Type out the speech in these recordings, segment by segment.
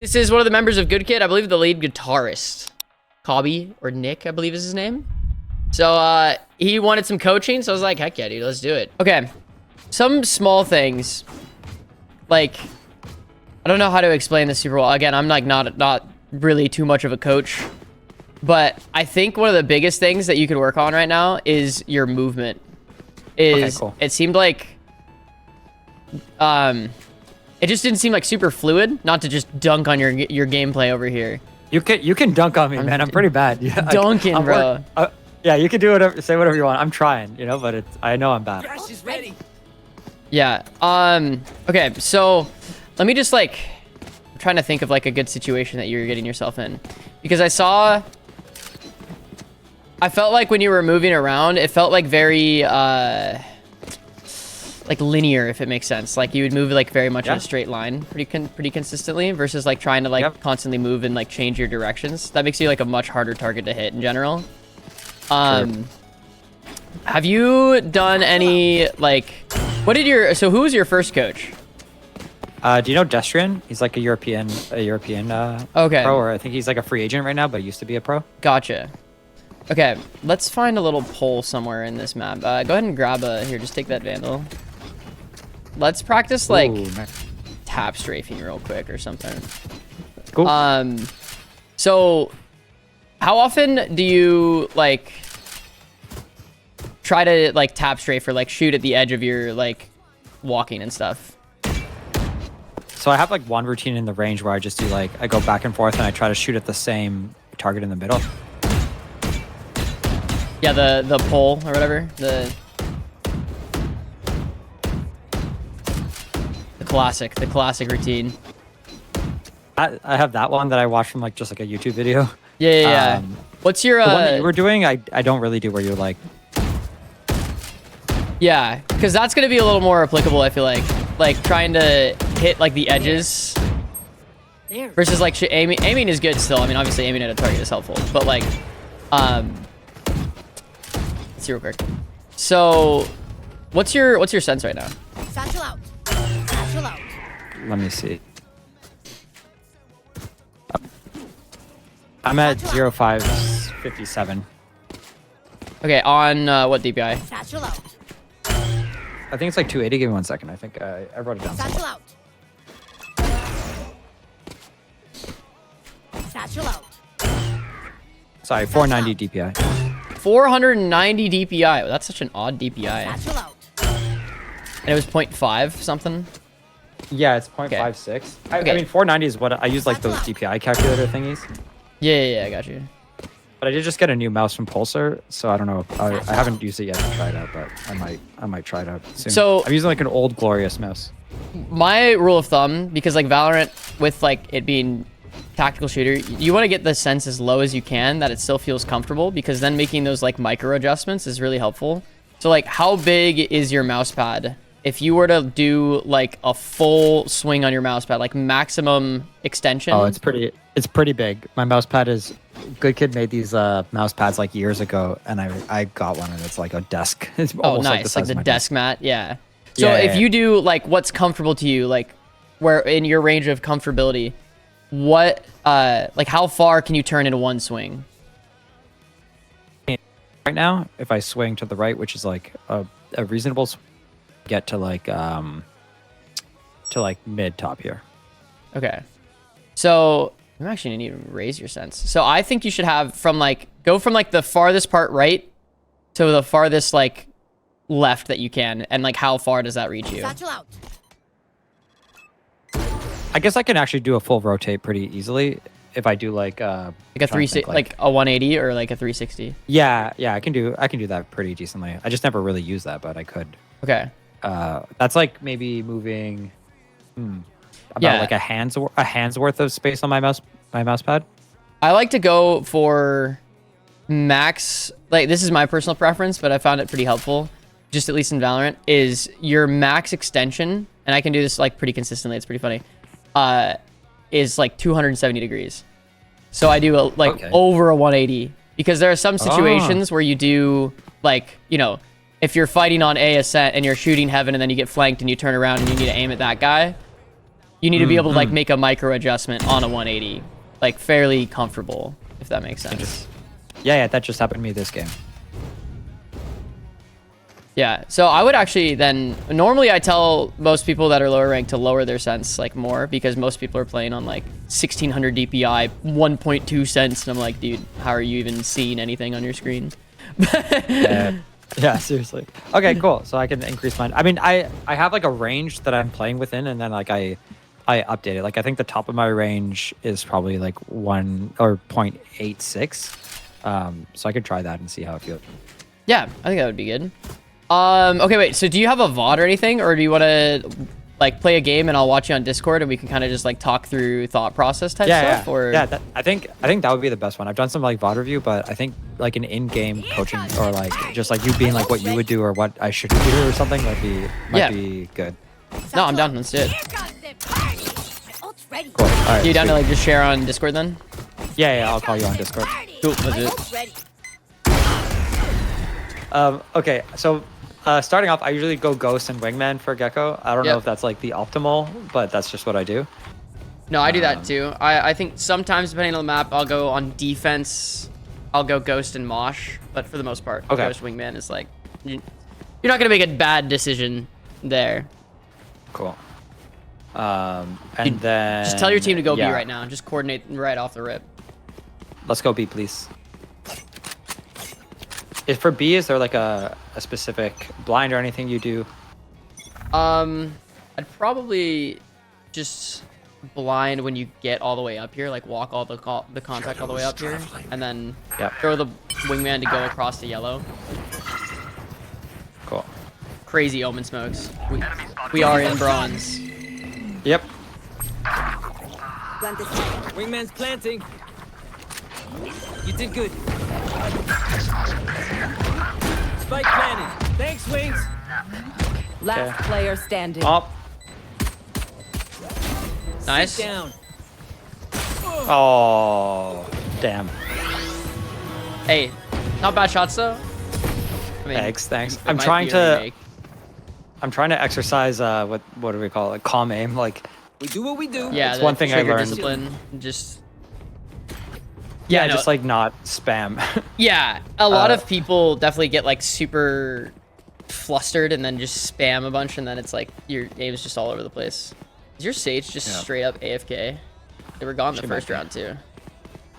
This is one of the members of Good Kid. I believe the lead guitarist. Cobby or Nick, I believe is his name. So he wanted some coaching, so I was like, heck yeah, dude, let's do it. Okay, some small things. Like, I don't know how to explain this super well. Again, I'm like not really too much of a coach. But I think one of the biggest things that you could work on right now is your movement. Okay, cool. It seemed like it just didn't seem like super fluid. Not to just dunk on your gameplay over here. You can dunk on me, man. I'm pretty bad. Yeah, dunking, bro. Yeah, you can do whatever, say whatever you want. I'm trying, you know, but I know I'm bad. She's ready. Yeah. Okay, so let me just like, I'm trying to think of like a good situation that you're getting yourself in, because I felt like when you were moving around, it felt like very like linear, if it makes sense. Like you would move like very much in a straight line pretty consistently versus like trying to like constantly move and like change your directions. That makes you like a much harder target to hit in general. Have you done any like, so who was your first coach? Do you know Destrian? He's like a European okay, pro, or I think he's like a free agent right now, but he used to be a pro. Gotcha. Okay, let's find a little pole somewhere in this map. Go ahead and grab here, just take that Vandal. Let's practice like tap strafing real quick or something. Cool. So how often do you like try to like tap strafe or like shoot at the edge of your like walking and stuff? So I have like one routine in the range where I just do like, I go back and forth and I try to shoot at the same target in the middle. Yeah, the pole or whatever. The classic routine. I have that one that I watched from like just like a YouTube video. Yeah. What's your the one that you were doing? I don't really do where you're like. Yeah, because that's gonna be a little more applicable. I feel like trying to hit like the edges versus like aiming is good still. I mean, obviously aiming at a target is helpful, but like let's see real quick. So what's your sense right now? Satchel out. Satchel out. Let me see. I'm at 0557. Okay, on what DPI? Satchel out. I think it's like 280. Give me 1 second. I think I wrote it down Satchel somewhere. out. Satchel out. Sorry, 490 DPI. 490 DPI. That's such an odd DPI. Satchel out. And it was 0.5 something. Yeah, it's 0.56. I mean, 490 is what I use, like those DPI calculator thingies. Yeah, I got you. But I did just get a new mouse from Pulsar, so I don't know. I haven't used it yet to try it out, but I might try it out soon. So I'm using like an old Glorious mouse. My rule of thumb, because like Valorant, with like it being tactical shooter, you want to get the sense as low as you can that it still feels comfortable, because then making those like micro adjustments is really helpful. So like, how big is your mouse pad? If you were to do like a full swing on your mouse pad, like maximum extension. Oh, it's pretty big. My mouse pad is, Good Kid made these mouse pads like years ago, and I got one, and it's like a desk. It's almost nice, like the desk mat. Yeah. So yeah, if you do like what's comfortable to you, like where in your range of comfortability, what like how far can you turn in one swing? Right now, if I swing to the right, which is like a reasonable swing, get to like mid top here. Okay. So I'm actually gonna need to raise your sense. So I think you should have go from like the farthest part right to the farthest like left that you can, and like how far does that reach you? Satchel out. I guess I can actually do a full rotate pretty easily if I do like a 360, like a 180 or like a 360. Yeah, I can do that pretty decently. I just never really use that, but I could. Okay. That's like maybe moving about like a hand's worth of space on my mouse pad. I like to go for max, like this is my personal preference, but I found it pretty helpful, just at least in Valorant, is your max extension, and I can do this like pretty consistently, it's pretty funny, is like 270 degrees. So I do over a 180, because there are some situations where you do like, you know, if you're fighting on A ascent and you're shooting heaven and then you get flanked and you turn around and you need to aim at that guy, You need to be able to like make a micro adjustment on a 180, like fairly comfortable, if that makes sense. Yeah, that just happened to me this game. Yeah, so I would actually then, normally I tell most people that are lower ranked to lower their sense like more, because most people are playing on like 1600 DPI, 1.2 cents, and I'm like, dude, how are you even seeing anything on your screen? Yeah, seriously. Okay, cool. So I can increase mine. I mean, I have like a range that I'm playing within, and then like I update it. Like I think the top of my range is probably like 1 or 0.86. So I could try that and see how it feels. Yeah, I think that would be good. Okay, wait, so do you have a VOD or anything, or do you want to like play a game and I'll watch you on Discord and we can kind of just like talk through thought process type stuff? Or I think that would be the best one. I've done some like VOD review, but I think like an in-game coaching or like just like you being like what you would do or what I should do or something might be good. No, I'm down. Let's do it. Ult's ready. Cool. All right. You down to sweet. like just share on Discord then? Yeah, I'll call you on Discord. Cool, let's do it. Ult's ready. Okay, so starting off, I usually go Ghost and Wingman for Gecko. I don't know if that's like the optimal, but that's just what I do. No, I do that too. I think sometimes depending on the map, I'll go on defense. I'll go Ghost and Mosh, but for the most part, Ghost Wingman is like, you're not gonna make a bad decision there. Cool. And then Just tell your team to go B right now. Just coordinate right off the rip. Let's go B, please. If for B, is there like a specific blind or anything you do? I'd probably just blind when you get all the way up here, like walk all the contact all the way up here, and then throw the wingman to go across the yellow. Cool. Crazy omen smokes. We are in bronze. Yep. Plant this fire. Wingman's planting. You did good. Spike planted. Thanks, Wings. Last player standing. Up. Nice. Sit down. Oh, damn. Hey, not bad shots though. I mean, Thanks. it I'm might trying be a to. remake. I'm trying to exercise. What do we call it? Calm aim. Like. We do what we do. Yeah, It's the one thing I trigger learned. Discipline, just Yeah, no. just like not spam. yeah. A lot of people definitely get like super flustered and then just spam a bunch, and then it's like your aim is just all over the place. Is your Sage just straight up AFK? They were gone the first round too.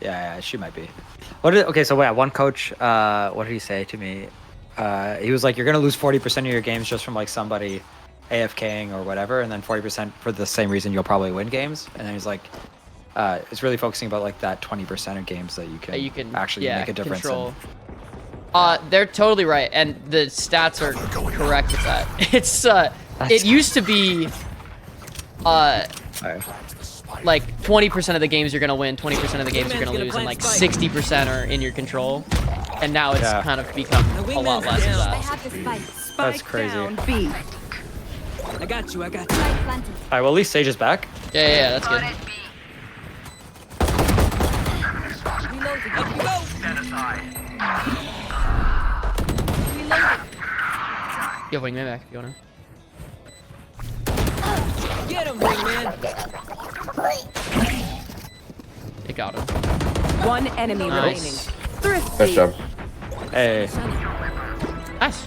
Yeah, she might be. Okay, so wait, one coach, what did he say to me? He was like, you're gonna lose 40% of your games just from like somebody AFKing or whatever, and then 40% for the same reason you'll probably win games. And then he's like, it's really focusing about like that 20% of games that you can actually make a difference in. They're totally right, and the stats are correct with that. It's it used to be like 20% of the games you're gonna win, 20% of the games you're gonna lose, and like 60% are in your control. And now it's kind of become a lot less of I that. have this fight. That's crazy. Down, B. I got you. Spike planted. All right, well, at least Sage is back. Yeah, that's good. Reloading. Up you go. You have wingman back if you wanna. Get him, Wingman. They got him. One enemy remaining. Nice. Thrifty. Nice job. Hey. Nice.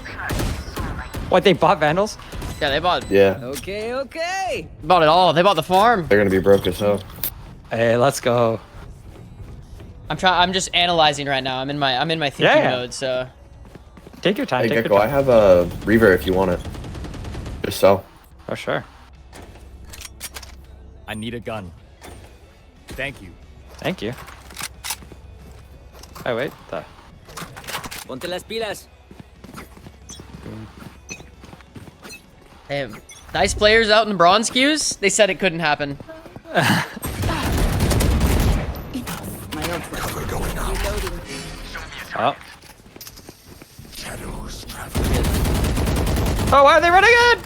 What, they bought Vandals? Yeah, they bought Yeah, Okay. it all. They bought the farm. they're gonna be broke as hell. Hey, let's go. I'm just analyzing right now. I'm in my thinking mode. So Take your time. Hey, Take Gecko, your I time. have a Reaver if you want it. Just sell. Oh, sure. I need a gun. Thank you. Thank you. Oh, wait. Ponte las pilas. hey, nice players out in the bronze queues. They said it couldn't happen. Oh. Oh, why are they running in?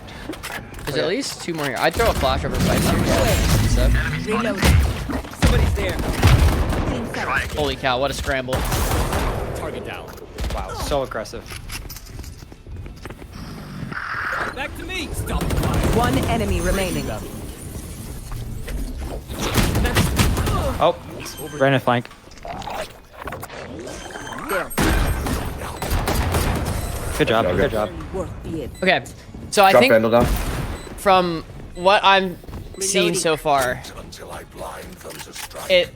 There's at least 2 more here. I'd throw a flash over fight. Somebody's there. Holy cow, what a scramble. Target down. Wow, so aggressive. Back to me. Stop. One enemy remaining. Oh, Brandon flank. Good job. job, Good guys. job. Worth the it. Okay, so I Drop think Vandal down. from what I'm seeing so far, it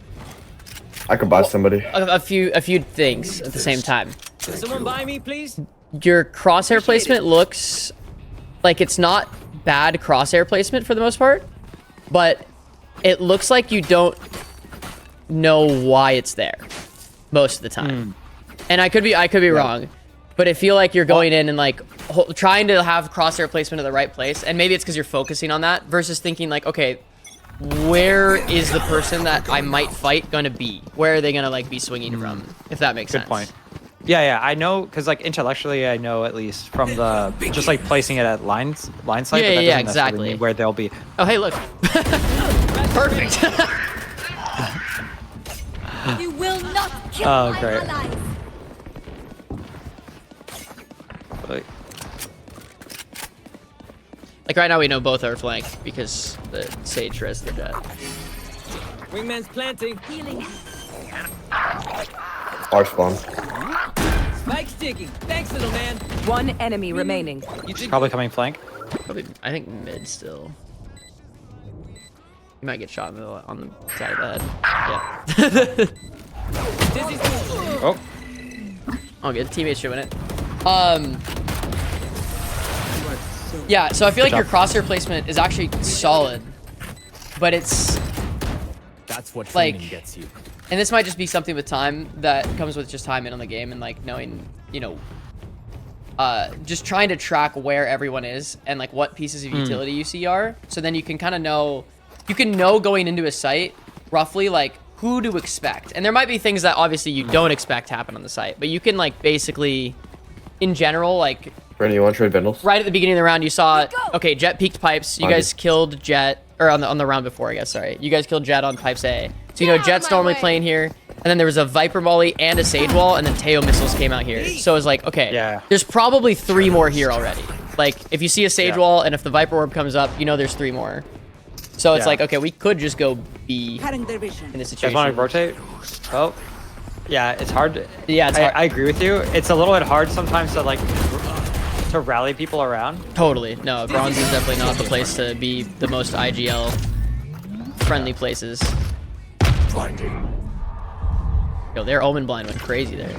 I could buy somebody. a few things at the same time. Can someone buy me, please? Your crosshair placement looks like it's not bad crosshair placement for the most part, but it looks like you don't know why it's there most of the time. And I could be wrong, but I feel like you're going in and like trying to have crosshair placement in the right place, and maybe it's because you're focusing on that versus thinking like, okay, where is the person that I might fight gonna be? Where are they gonna like be swinging from? If that makes sense. Good point. Yeah, I know, because like intellectually, I know at least from the just like placing it at line sight. Yeah, but that yeah, doesn't necessarily exactly. mean where they'll be. Oh, hey, look. Perfect. You will not kill Oh, my great. allies. Like, Like right now we know both are flanked because the Sage res the jet. Wingman's planting. Healing. R spawn. Spike's digging. Thanks, little man. One enemy remaining. You did probably coming flank. Probably, I think mid still. You might get shot on the side of the head. Yeah. Dizzy's Oh, Oh, good. Teammates should win it. Yeah, so I feel like your crosshair placement is actually solid, but it's, That's what Like- training gets you. and this might just be something with time that comes with just time in on the game and like knowing, you know, just trying to track where everyone is and like what pieces of utility you see are. So then you can kind of know, you can know going into a site roughly like who to expect. And there might be things that obviously you don't expect happen on the site, but you can like basically, in general, like Brandon, you want to trade Vandals? right at the beginning of the round, you saw, Go! okay, Jet peeked pipes. You On guys you. killed Jet, or on the round before, I guess, sorry. You guys killed Jet on pipes A. So, you know, Get out of Jet's my normally way. playing here. And then there was a Viper Molly and a Sage Wall, and then Teo missiles came out here. So it was like, okay, Yeah. there's probably 3 more here already. Like, if you see a Sage Yeah. Wall, and if the Viper Orb comes up, you know there's 3 more. So it's Yeah. like, okay, we could just go B Cutting their vision. in this you guys want to situation. rotate? Oh, yeah, it's hard. Yeah, it's hard. I agree with you. It's a little bit hard sometimes to like to rally people around. Totally. No, bronze is definitely not the place to be the most IGL friendly places. Yo, their Omen blind went crazy there.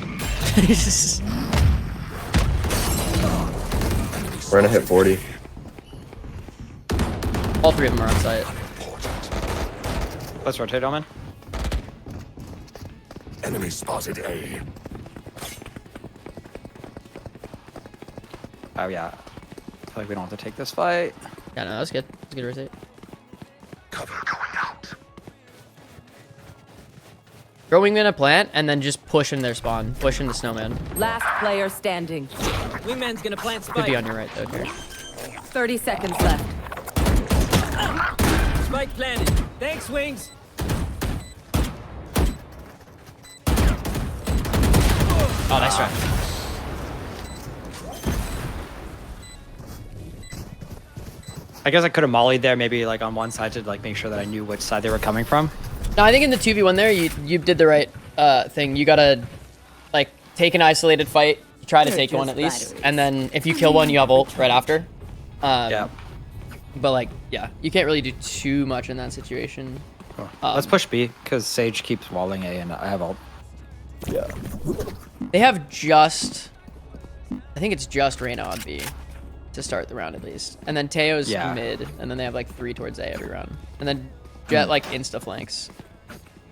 Brandon hit 40. All 3 of them are on site. Let's rotate, Omen. Enemy spotted A. Oh yeah. I feel like we don't have to take this fight. Yeah, no, that was good. That was a good rotate. Cover going out. Throw wingman a plant and then just push in their spawn. Push in the snowman. Last player standing. Wingman's gonna plant Could spike. be on your right though, okay. 30 seconds left. Spike planted. Thanks, Wings. Oh, nice try. I guess I could have mollied there, maybe like on one side to like make sure that I knew which side they were coming from. No, I think in the 2v1 there, you did the right thing. You gotta like take an isolated fight, try to They're take one just at least, batteries. and then if you kill one, you have ult right after. Yeah. But like, yeah, you can't really do too much in that situation. Let's push B because Sage keeps walling A and I have ult. Yeah. They have just, I think it's just Reyna on B to start the round at least, and then Teo's Yeah. mid, and then they have like 3 towards A every round, and then Jet like insta flanks.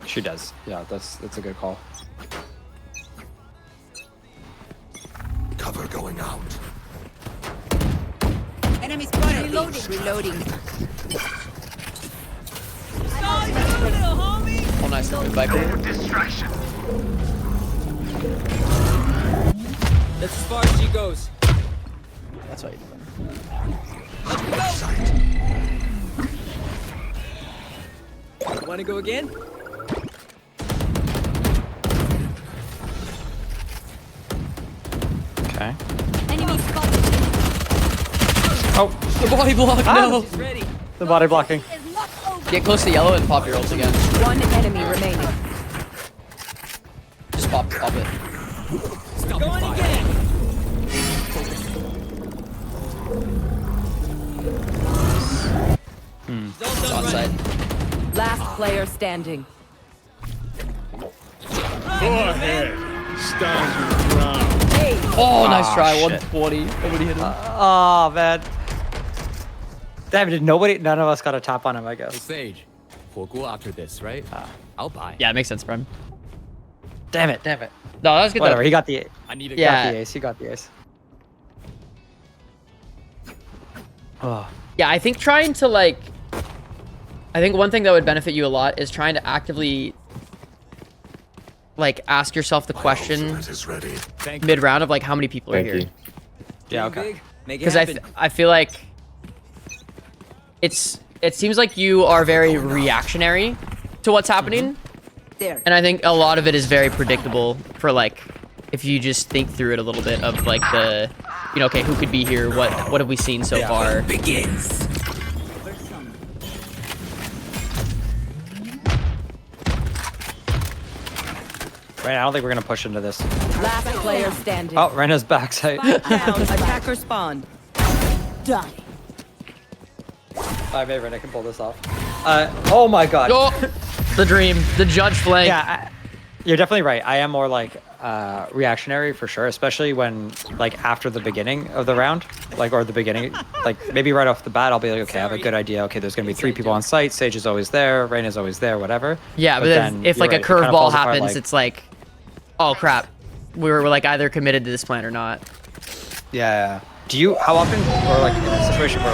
She does. Yeah, that's a good call. Cover going out. Enemy spotted. Reloading. Reloading. Oh, nice to move Viper. That's as far as she goes. That's why you do Wanna go again? Okay. Enemy spotted. Oh, that. The body block, no. She's ready. the body blocking. Is not over. Get close to yellow and pop your ult again. One enemy remaining. Pop it. Going again. It's onside. Last player standing. Go ahead. Stand your ground. Oh, nice try. shit. 120. Nobody hit him. Oh man. Damn, none of us got a top on him, I Hey, guess. Sage. 火锅 after this, right? I'll buy. Yeah, it makes sense, Prime. Damn it. No, that was good Whatever, though. he got the I need a Yeah. ace. He got the ace. Oh. Yeah, I think trying to like... I think one thing that would benefit you a lot is trying to actively like ask yourself the question Ultimate is ready. Thank you. mid-round of like how many people are Thank here. you. Yeah, Dream okay. big, make it Because happen. I feel like it seems like you are very reactionary to what's happening. There. And I think a lot of it is very predictable for like, if you just think through it a little bit of like the, you know, okay, who could be here? What have we seen so far? Begins. Right, I don't think we're gonna push into this. Last player standing. Oh, Rena's backside. Down. Attacker spawn. Die. Maybe Rena can pull this off. Oh my god. Oh, the dream, the judge flank. Yeah, you're definitely right. I am more like reactionary for sure, especially when like after the beginning of the round, like or the beginning, like maybe right off the bat, I'll be like, okay, I have a good idea. Okay, there's gonna be 3 people on site. Sage is always there. Reina's always there. Whatever. Yeah, but then if you're like right, a it kinda curveball falls apart, happens, like- it's like, oh crap, we're like either committed to this plan or not. Yeah. Do you? How often, or like in a situation where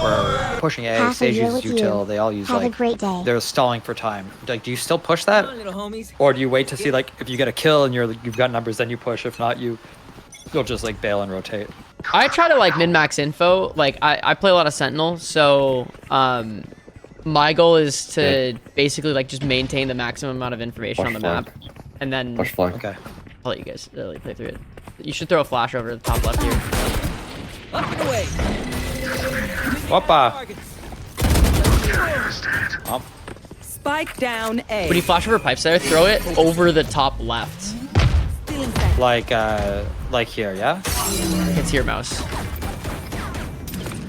we're pushing A, Half a Sage year uses with you. util, they all use Have a like great day. they're stalling for time. Like, do you still push that, Come on, little homies. or do you wait to see like if you get a kill and you've got numbers, then you push. If not, you'll just like bail and rotate. I try to like min-max info. Like I play a lot of Sentinel, so my goal is to basically like just maintain the maximum amount of information Push on the map, flank. and then Push flank. Okay. I'll let you guys really play through it. You should throw a flash over the top left here. Up and away. Whoppa. Targets. Spike down A. When you flash over pipes there, throw it over the top left. Still inside. Like here, yeah. It's your mouse.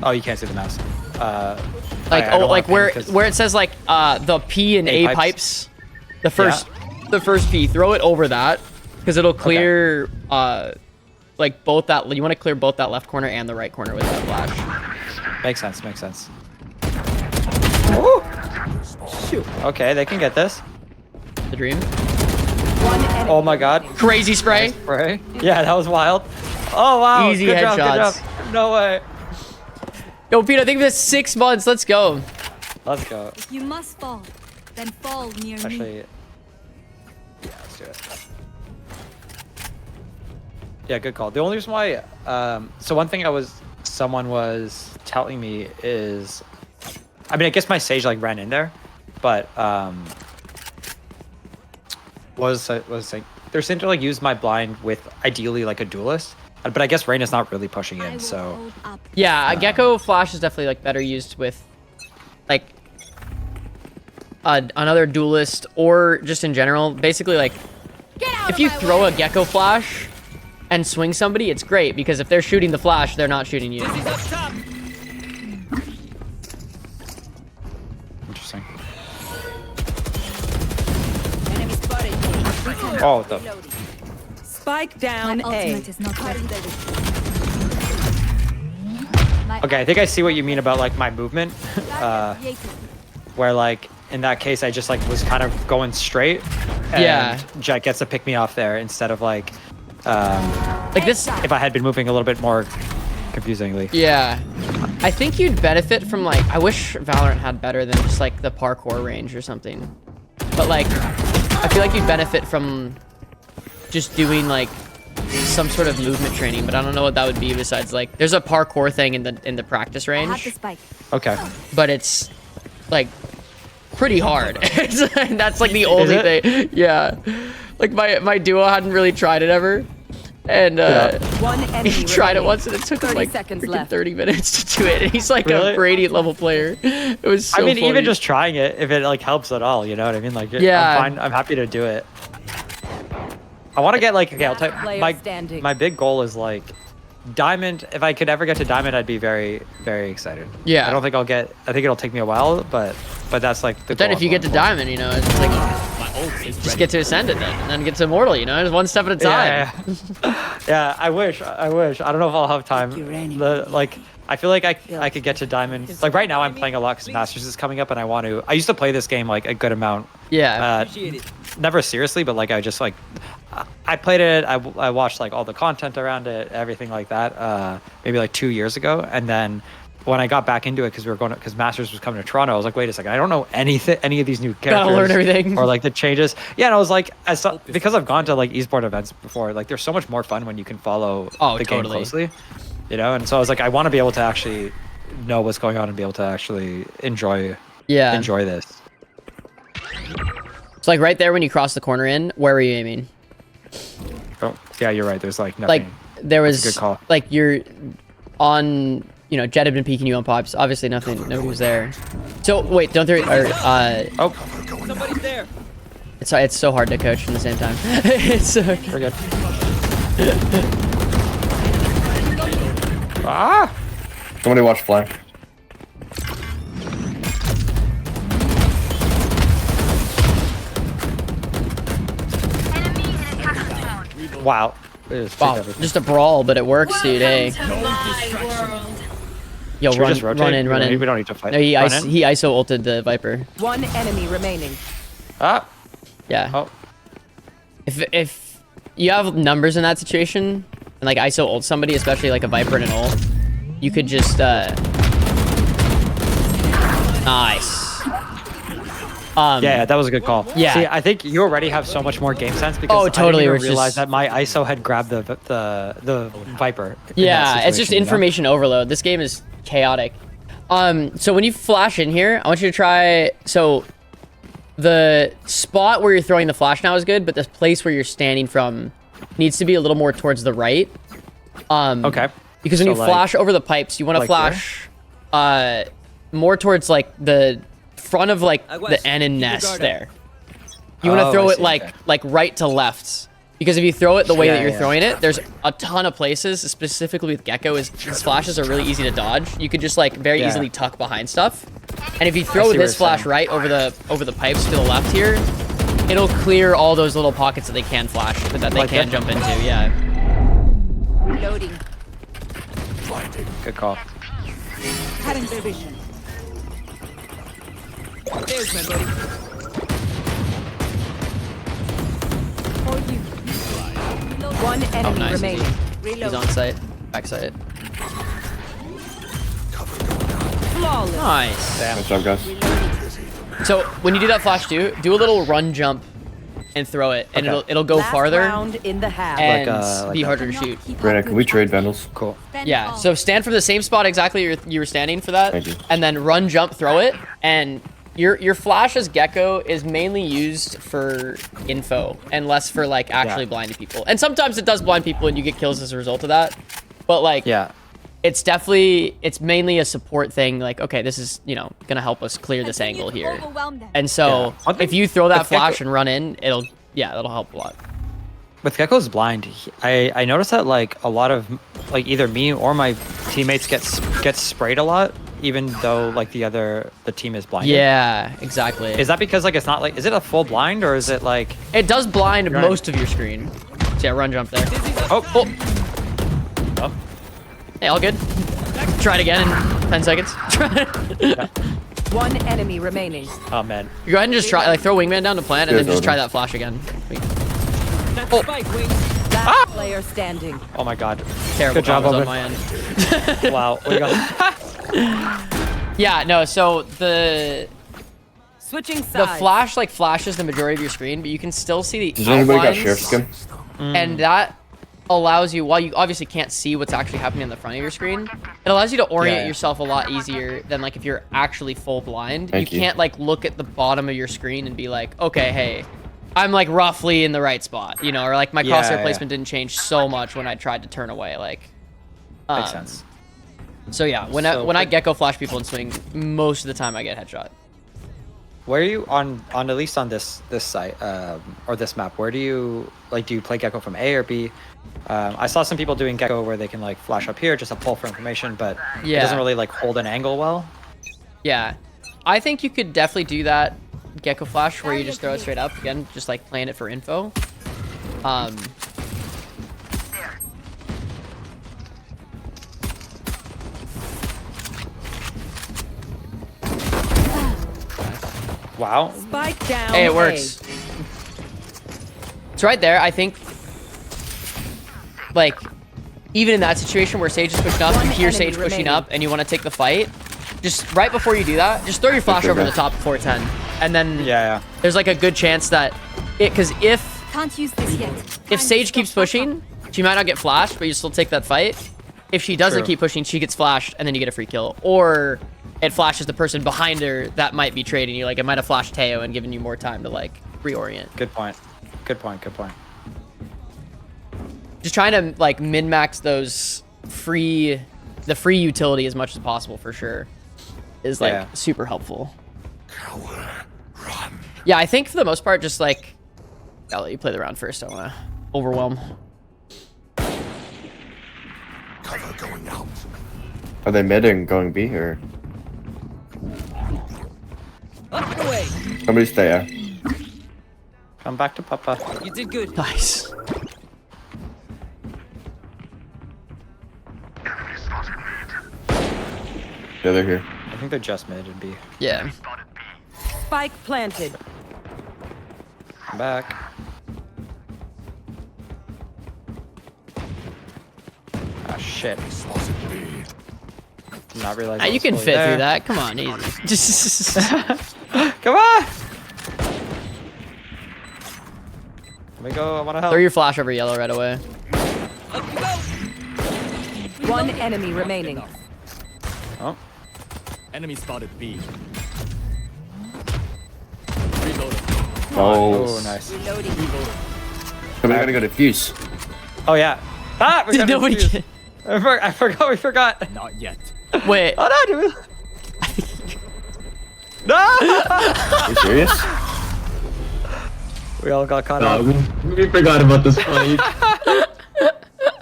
Oh, you can't see the mouse. Like I don't like wanna where ping 'cause- where it says like the P and A A pipes. pipes, the first P, throw it over that because it'll clear like both that. You want to clear both that left corner and the right corner with that flash. Makes sense. Makes sense. Ooh. Shoot. Okay, they can get this. The dream. One enemy. Oh my god. Crazy spray. Spray. Yeah, that was wild. Oh wow. Easy good job, good headshots. job. No way. Yo, Pete, I think this 6 months. Let's go. Let's go. If you must fall, then fall near me. Actually, yeah, let's do it. Yeah, good call. The only reason why, so one thing someone was telling me is, I mean, I guess my Sage like ran in there, but was like they're saying to like use my blind with ideally like a duelist, but I guess Reyna's not really pushing I in, will so hold up. Yeah, a Gecko flash is definitely like better used with like another duelist or just in general. Basically, like Get out if of you my throw way. a Gecko flash and swing somebody, it's great because if they're shooting the flash, they're not shooting you. Dizzy's up top. interesting. Enemy spotted. Oh, the Spike down My A. ultimate is not ready. My okay. I think I see what you mean about like my movement, created. where like in that case I just like was kind of going straight, and Yeah. Jack gets to pick me off there instead of like Like this. if I had been moving a little bit more confusingly. Yeah, I think you'd benefit from like. I wish Valorant had better than just like the parkour range or something. But like, I feel like you'd benefit from just doing like some sort of movement training. But I don't know what that would be besides like. There's a parkour thing in the practice I have the range, spike. Okay. but it's like pretty hard. That's like the only it? thing. Yeah, like my duo hadn't really tried it ever, and One enemy. he tried it remaining. once and it took him 30 like seconds freaking left. 30 minutes to do it. And he's like Really? a Brady level player. It was so I mean, funny. even just trying it, if it like helps at all, you know what I mean? Like, Yeah. I'm fine. I'm happy to do it. I want to get like, okay, I'll tell Player you, standing. my big goal is like diamond. If I could ever get to diamond, I'd be very, very excited. Yeah. I don't think I'll get, I think it'll take me a while, but that's like the But then goal if you I'm get to going for. diamond, you know, it's like My ult is just ready. get to ascend it then, and then get to immortal. You know, just one step at a time. Yeah, yeah. I wish. I don't know if I'll have time. I feel like I could get to diamond. Like right now, I'm playing a lot because Masters is coming up, and I want to. I used to play this game like a good amount. Yeah. Appreciate it. Never seriously, but like I just like I played it. I watched like all the content around it, everything like that. Maybe like 2 years ago, and then when I got back into it because Masters was coming to Toronto, I was like, wait a second, I don't know any of these new characters. Gotta learn everything. Or like the changes. Yeah, and I was like, because I've gone to like esports events before, like they're so much more fun when you can follow the game totally. closely. You know, and so I was like, I want to be able to actually know what's going on and be able to actually enjoy this. It's like right there when you cross the corner in. Where were you aiming? Oh, yeah, you're right. There's like nothing. Like there was That's a good call. like you're on. You know, Jet had been peeking you on pops. Obviously, nobody was there. So wait, don't there? Or Oh, Somebody's there. it's so hard to coach at the same time. It's so. we're good. Ah! Somebody watch fly. Wow. It is Wow, just a brawl, but it works, dude. Hey. Yo, Should we just rotate? run in. We don't need to fight. No, he Run in? ISO ulted the Viper. One enemy remaining. Ah! Yeah. Oh. If you have numbers in that situation, and like ISO ult somebody, especially like a Viper and an ult, you could just nice. Yeah, that was a good call. Yeah. See, I think you already have so much more game sense because Oh, totally, I we're didn't even realize just- that my ISO had grabbed the Viper. in Yeah, that it's just situation, you know? information overload. This game is chaotic. So when you flash in here, I want you to try. So the spot where you're throwing the flash now is good, but the place where you're standing from needs to be a little more towards the right. Okay. Because when So, you like- flash over the pipes, you want to like flash more towards like the front of like the West, N and keep your nest guard there. You want Oh, to throw I it see, like okay. right to left. Because if you throw it the way that Yeah, you're yeah. throwing it, there's a ton of places, specifically with Gecko, his flashes are really easy to dodge. You could just like very Yeah. easily tuck behind stuff. And if you I throw see what this you're flash saying. right over the pipes to the left here, it'll clear all those little pockets that they can flash, but that they Like can that? jump into. Yeah. Loading. Good call. Cutting their vision. There's my buddy. For you. One enemy Oh, nice. remaining. He's Reload. on site, back site. Flawless. Nice. Damn. Nice job, guys. So when you do that flash too, do a little run jump and throw it, and Okay. it'll go Last farther round in the half. and like be that. harder to shoot. Brandon, can we trade Vandals? Cool. Yeah. So stand from the same spot exactly you were standing for that, Thank you. and then run, jump, throw it, and your flash as Gecko is mainly used for info and less for like actually Yeah. blinding people. And sometimes it does blind people, and you get kills as a result of that. But like, Yeah. it's mainly a support thing. Like, okay, this is gonna help us clear this angle here. And so Yeah. if you throw that With Gecko- flash and run in, that'll help a lot. With Gecko's blind, I noticed that like a lot of like either me or my teammates get sprayed a lot, even though like the team is blinded. Yeah, exactly. Is that because like it's not like, is it a full blind or is it like? It does blind Right. most of your screen. So yeah, run jump there. Oh. Oh. Hey, all good. Try it again in 10 seconds. One enemy remaining. Oh man. You go ahead and just try, like throw wingman down to plant, and Yeah, then just go try ahead. that flash again. That's Oh. spike, wing. Last player standing. Oh my god. Terrible Good job, combos on Owen. my end. Wow. What do you got? Yeah, no, so the Switching sides. flash like flashes the majority of your screen, but you can still see the Does anybody got outlines, sheriff skin? and that allows you, while you obviously can't see what's actually happening in the front of your screen, it allows you to orient Yeah. yourself a lot easier than like if you're actually full blind. Thank you. Can't like look at the bottom of your screen and be like, okay, hey, I'm like roughly in the right spot, or like my Yeah, crosshair yeah. placement didn't change so much when I tried to turn away, like. Makes sense. So yeah, when So I quick- Gecko flash people and swing, most of the time I get headshot. Where are you on at least on this site or this map? Where do you do you play Gecko from A or B? I saw some people doing Gecko where they can like flash up here, just a pull for information, but it Yeah. doesn't really like hold an angle well. Yeah, I think you could definitely do that Gecko flash where you just throw it straight up again, just like playing it for info. Wow. Spike down. Hey, it A. works. It's right there. I think, like, even in that situation where Sage is pushing up, you One hear enemy Sage pushing remaining. up, and you want to take the fight. Just right before you do that, just throw your flash over the top before 10, and then Yeah. there's like a good chance that because if Can't use this yet. if Sage keeps pushing, she might not get flashed, but you still take that fight. If she doesn't True. keep pushing, she gets flashed, and then you get a free kill. Or it flashes the person behind her that might be trading you. Like, it might have flashed Teo and given you more time to, like, reorient. Good point. Good point. Good point. Just trying to, like, min-max those the free utility as much as possible, for sure, is, like, Yeah. super helpful. Yeah, I think for the most part, just, like, I'll let you play the round first. I don't want to overwhelm. Are they mid and going B or Up and away. somebody stay A? Come back to Papa. You did good. Nice. Yeah, they're here. I think they're just mid and B. Yeah. Spike planted. Come back. Ah, shit. Did not realize. You can fit through that. Come on, easy. Just Come on. Let me go. I want to help. throw your flash over yellow right away. Up you go. One enemy remaining. Oh. Enemy spotted B. Reloading. Oh, nice. Reloading. Somebody gotta go to Fuse. Oh yeah. Ah, we Did got nobody confused. I forgot. We forgot. Not yet. Wait. Oh no, dude. No. Are you serious? We all got caught up. We forgot about this fight.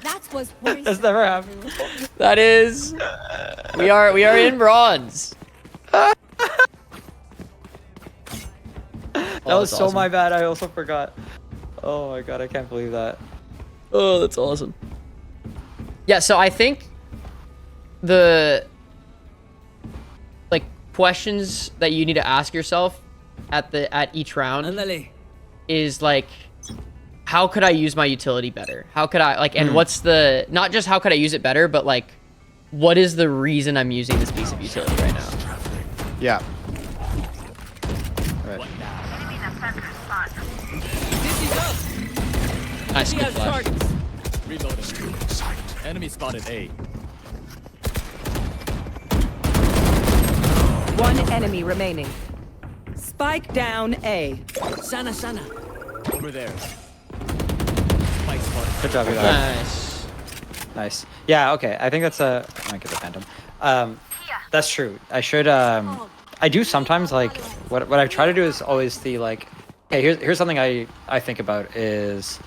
That was That's worrisome. never happened before. That is. We are in bronze. That Oh, was that's so awesome. my bad. I also forgot. Oh my god, I can't believe that. Oh, that's awesome. Yeah, so I think the like questions that you need to ask yourself at each round Andale. is like, how could I use my utility better? How could I and what's the not just how could I use it better, but like what is the reason I'm using this piece of utility right now? Yeah. Right. Dizzy's up. Nice, He good has flash. targets. Reloading. Enemy spotted A. One enemy remaining. Spike down A. Sana, sana. Over there. Spike spotted. Good job, Eli. Nice. Nice. Yeah, okay. I think that's a... I might get the phantom. That's true. I should... I do sometimes, like... What I try to do is always the, like... Hey, here's something I think about is...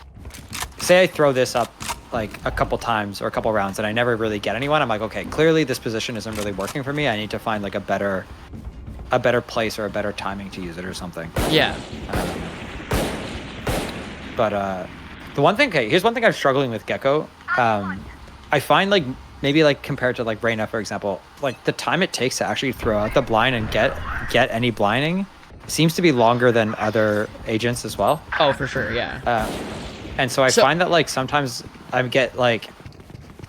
Say I throw this up, like, a couple times or a couple rounds and I never really get anyone. I'm like, okay, clearly this position isn't really working for me. I need to find, like, a better place or a better timing to use it or something. Yeah. But the one thing, okay, here's one thing I'm struggling with Gecko. I find like maybe like compared to like Reyna, for example, like the time it takes to actually throw out the blind and get any blinding seems to be longer than other agents as well. Oh, for sure. Yeah. And so I So- find that like sometimes I get like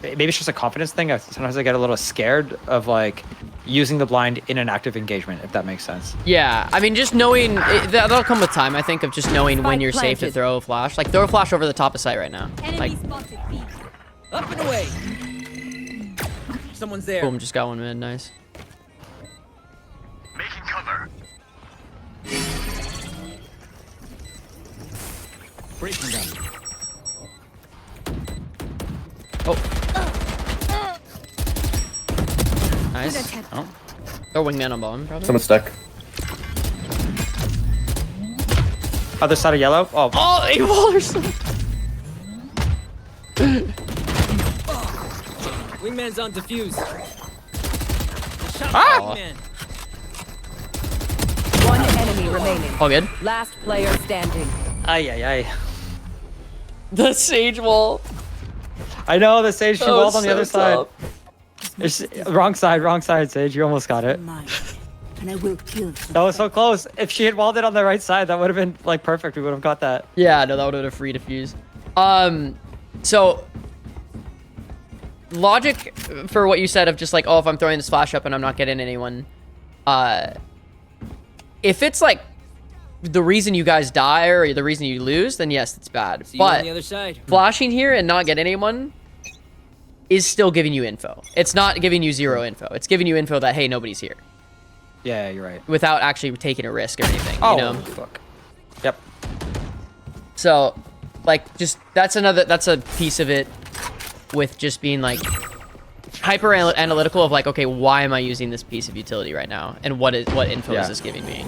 maybe it's just a confidence thing. Sometimes I get a little scared of like using the blind in an active engagement, if that makes sense. Yeah, I mean, just knowing that'll come with time. I think of just knowing when Spike you're safe to planted. throw a flash. Like throw a flash over the top of site right now. Enemy Like spotted B. Up and away. Someone's there. boom, just got one mid. Nice. Making cover. Breaking them. Oh. Nice. Oh, Throw wingman on bomb, probably. Someone stuck. Other side of yellow. Oh, Oh, he wallers. Wingman's on defuse. Wingman. One enemy remaining. All good. Last player standing. ay. The sage wall. I know the Sage. She Oh, walled on the so other side. tough. It's, wrong side, Sage. You almost got it. Mine. And I will kill. That was so close. If she had walled it on the right side, that would have been like perfect. We would have got that. Yeah, no, that would have been a free defuse. So logic for what you said of just like, oh, if I'm throwing this flash up and I'm not getting anyone, if it's like the reason you guys die or the reason you lose, then yes, it's bad. See you on But the other side. flashing here and not getting anyone is still giving you info. It's not giving you zero info. It's giving you info that, hey, nobody's here, Yeah, you're right. without actually taking a risk or anything, Oh, you know? fuck. Yep. So, like, just that's a piece of it with just being like hyper analytical of like, okay, why am I using this piece of utility right now, and what info Yeah. is this giving me?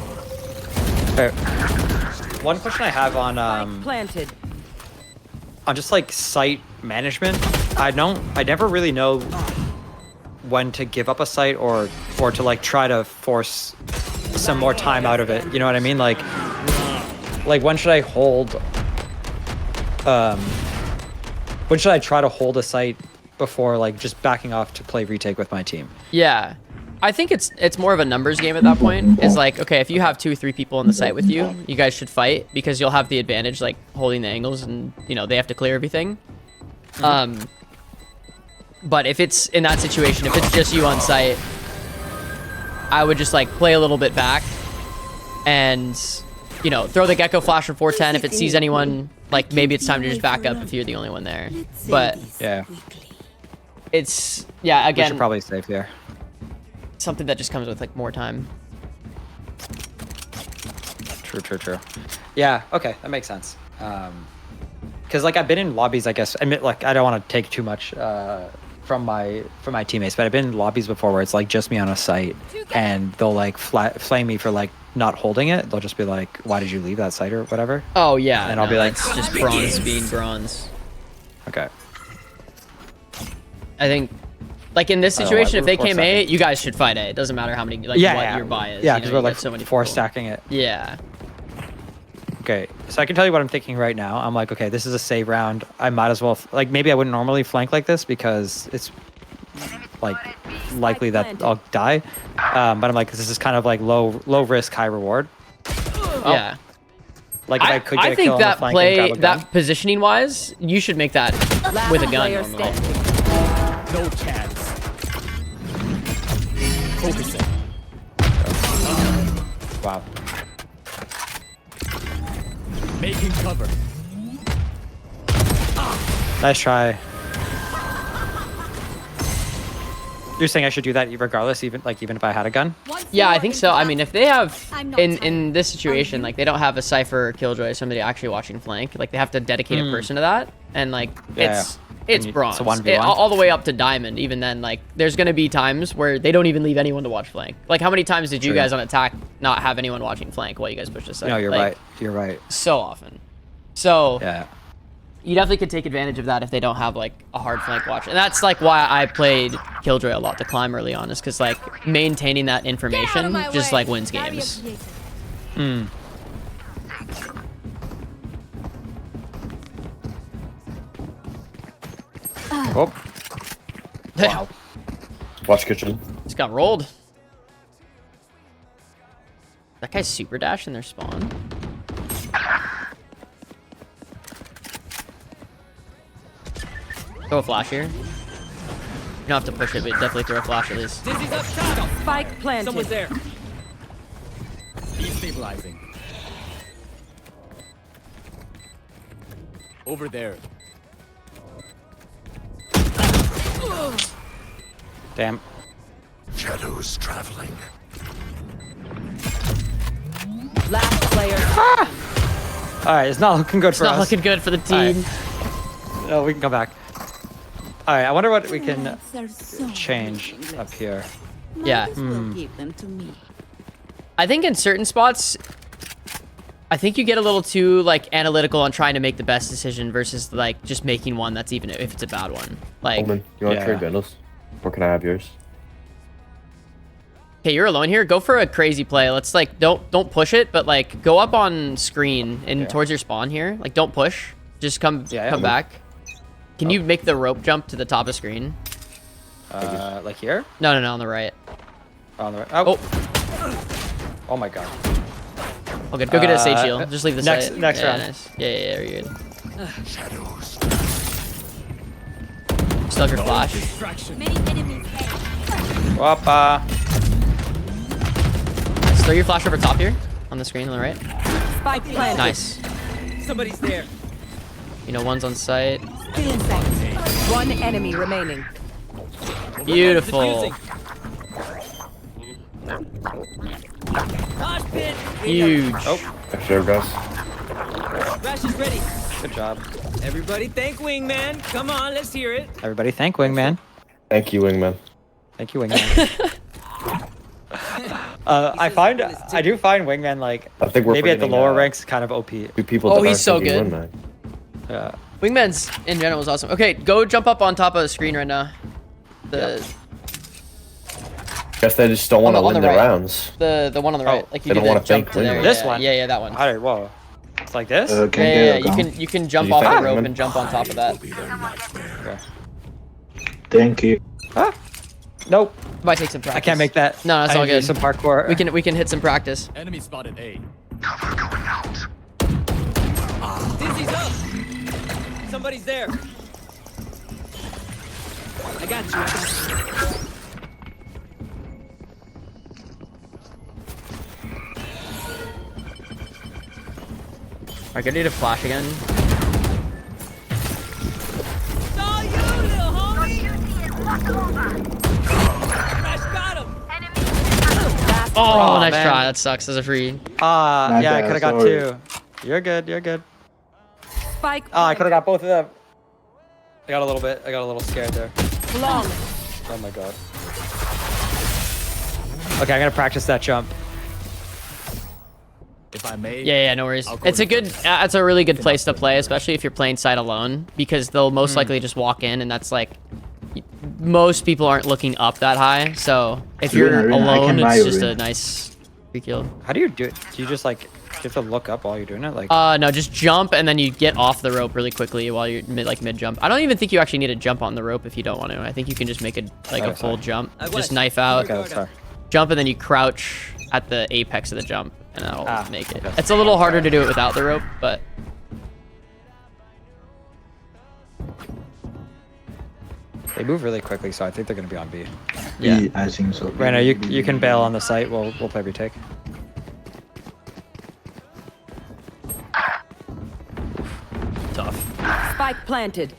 Okay. One question I have on Planted. just like site management. I never really know when to give up a site or to like try to force some more time out of it. You know what I mean? Like when should I hold when should I try to hold a site before like just backing off to play retake with my team? Yeah, I think it's more of a numbers game at that point. It's like, okay, if you have 2 or 3 people on the site with you, you guys should fight because you'll have the advantage, like holding the angles, and you know they have to clear everything. But if it's in that situation, if it's just you on site, I would just like play a little bit back and, you know, throw the Gecko flash from 410. If it sees anyone, like maybe it's time to just back up if you're the only one there. But Yeah. it's, yeah, We again, should probably save here. something that just comes with like more time. True. Yeah, okay, that makes sense. Because like I've been in lobbies, I guess. I mean, like I don't want to take too much from my teammates, but I've been in lobbies before where it's like just me on a site, and they'll like flame me for like not holding it. They'll just be like, "Why did you leave that site or whatever?" Oh yeah, And I'll be like, it's just bronze being bronze. Okay. I think, like in this I don't know, situation, if we're they four came A, stacking. you guys should fight A. It doesn't matter how many, like what your buy is. Yeah, you because know, we're you like got so many four people. stacking it. Yeah. Okay, so I can tell you what I'm thinking right now. I'm like, okay, this is a save round. I might as well, like, maybe I wouldn't normally flank like this because it's like likely that I'll die. But I'm like, this is kind of like low risk, high reward. Yeah. Like if I could get I a think kill on the that flank and grab a gun. that positioning wise, you should make that with a gun Player normally. standing. No chance. Focus it. Wow. Making cover. Nice try. You're saying I should do that regardless, even if I had a gun? Yeah, I think so. I mean, if they have I'm not in tired. this situation, like they don't have a Cypher or Killjoy, somebody actually watching flank, like they have to dedicate a person to that, and like Yeah, it's And you- bronze. it's a 1v1. All the way up to diamond. Even then, like there's gonna be times where they don't even leave anyone to watch flank. Like how many times did you True. guys on attack not have anyone watching flank while you guys push this side? No, you're Like, right. You're right. So often. So Yeah. you definitely could take advantage of that if they don't have like a hard flank watch. And that's like why I played Killjoy a lot to climb early on, is because like maintaining that information just like wins games. Hmm. Oh. Wow. Watch kitchen. Just got rolled. That guy's super dash in their spawn. Throw a flash here. You don't have to push it, but definitely throw a flash at least. Dizzy's up top. Spike planted. Someone's there. Destabilizing. Over there. Damn. Shadows traveling. Last player. All right, it's not looking good It's for not us. looking good for the team. No, we can come back. All right, I wonder what we can change up here. Yeah. Will give them to me. I think in certain spots, I think you get a little too like analytical on trying to make the best decision versus like just making one that's even if it's a bad one. Like, Coleman, you want to Yeah. trade Vandals? Or can I have yours? okay, you're alone here. Go for a crazy play. Let's like don't push it, but like go up on screen and towards your spawn here. Like don't push. Just come come back. Can you make the rope jump to the top of screen? Like here? No, on the right. On the right. Oh. Oh my god. Okay, go get a sage heal. Just leave the next- site. next yeah, round. Nice. Yeah, you're good. Still have your flash. Distraction. Whoppa. Nice. Throw your flash over top here on the screen on the right. Spike planted. Nice. Somebody's there. You know, one's on site. One enemy remaining. Beautiful. Defusing. Mosh pit. Huge. Oh, Sure, guys. Rash is ready. good job. Everybody thank Wingman. Come on, let's hear it. Everybody thank Wingman. Thank you, Wingman. Thank you, Wingman. I do find Wingman like I think we're maybe at the forgetting, lower ranks kind of OP. Two people Oh, that he's aren't so thinking good. Wingman. Yeah. Wingman's in general is awesome. Okay, go jump up on top of the screen right now. Guess they just don't want to on win the their right. rounds. The one on the right. Oh, Like they you don't did wanna the jump think to there. Wingman. This Yeah, one? Yeah, that one. Alright, whoa. It's like this? Yeah, you can jump you off think the rope Wingman? and jump on top of that. Thank you. Ah. Nope. Might take some practice. I can't make that. No, that's I all need to do good. Some parkour. We can hit some practice. Enemy spotted A. Dizzy's up. Somebody's there. I got you. Alright, I need a flash again. Saw you, little homie. Rash got him. Oh, nice man. try. That sucks as a free. Yeah, I bad, could have got sorry. two. You're good, you're good. Spike I could have got both of them. I got a little scared there. flawless. Oh my god. Okay, I'm gonna practice that jump. If I may. Yeah, no worries. I'll go It's a good, it's a really good place to play, especially if you're playing side alone, because they'll most likely just walk in, and that's like, most people aren't looking up that high. So if you're Arena, I alone, can buy it's just a arena. nice free kill. How do you do it? Do you just like, do you have to look up while you're doing it? Like, No, just jump and then you get off the rope really quickly while you're mid jump. I don't even think you actually need to jump on the rope if you don't want to. I think you can just make a Oh, full jump. I Just was. knife out, okay, that's fair. jump, and then you crouch at the apex of the jump, and that'll make it. okay. It's a little harder to do it without the rope, but They move really quickly, so I think they're gonna be on B. yeah. I think so. Rana, you can bail on the site. We'll play retake. Tough. Spike planted.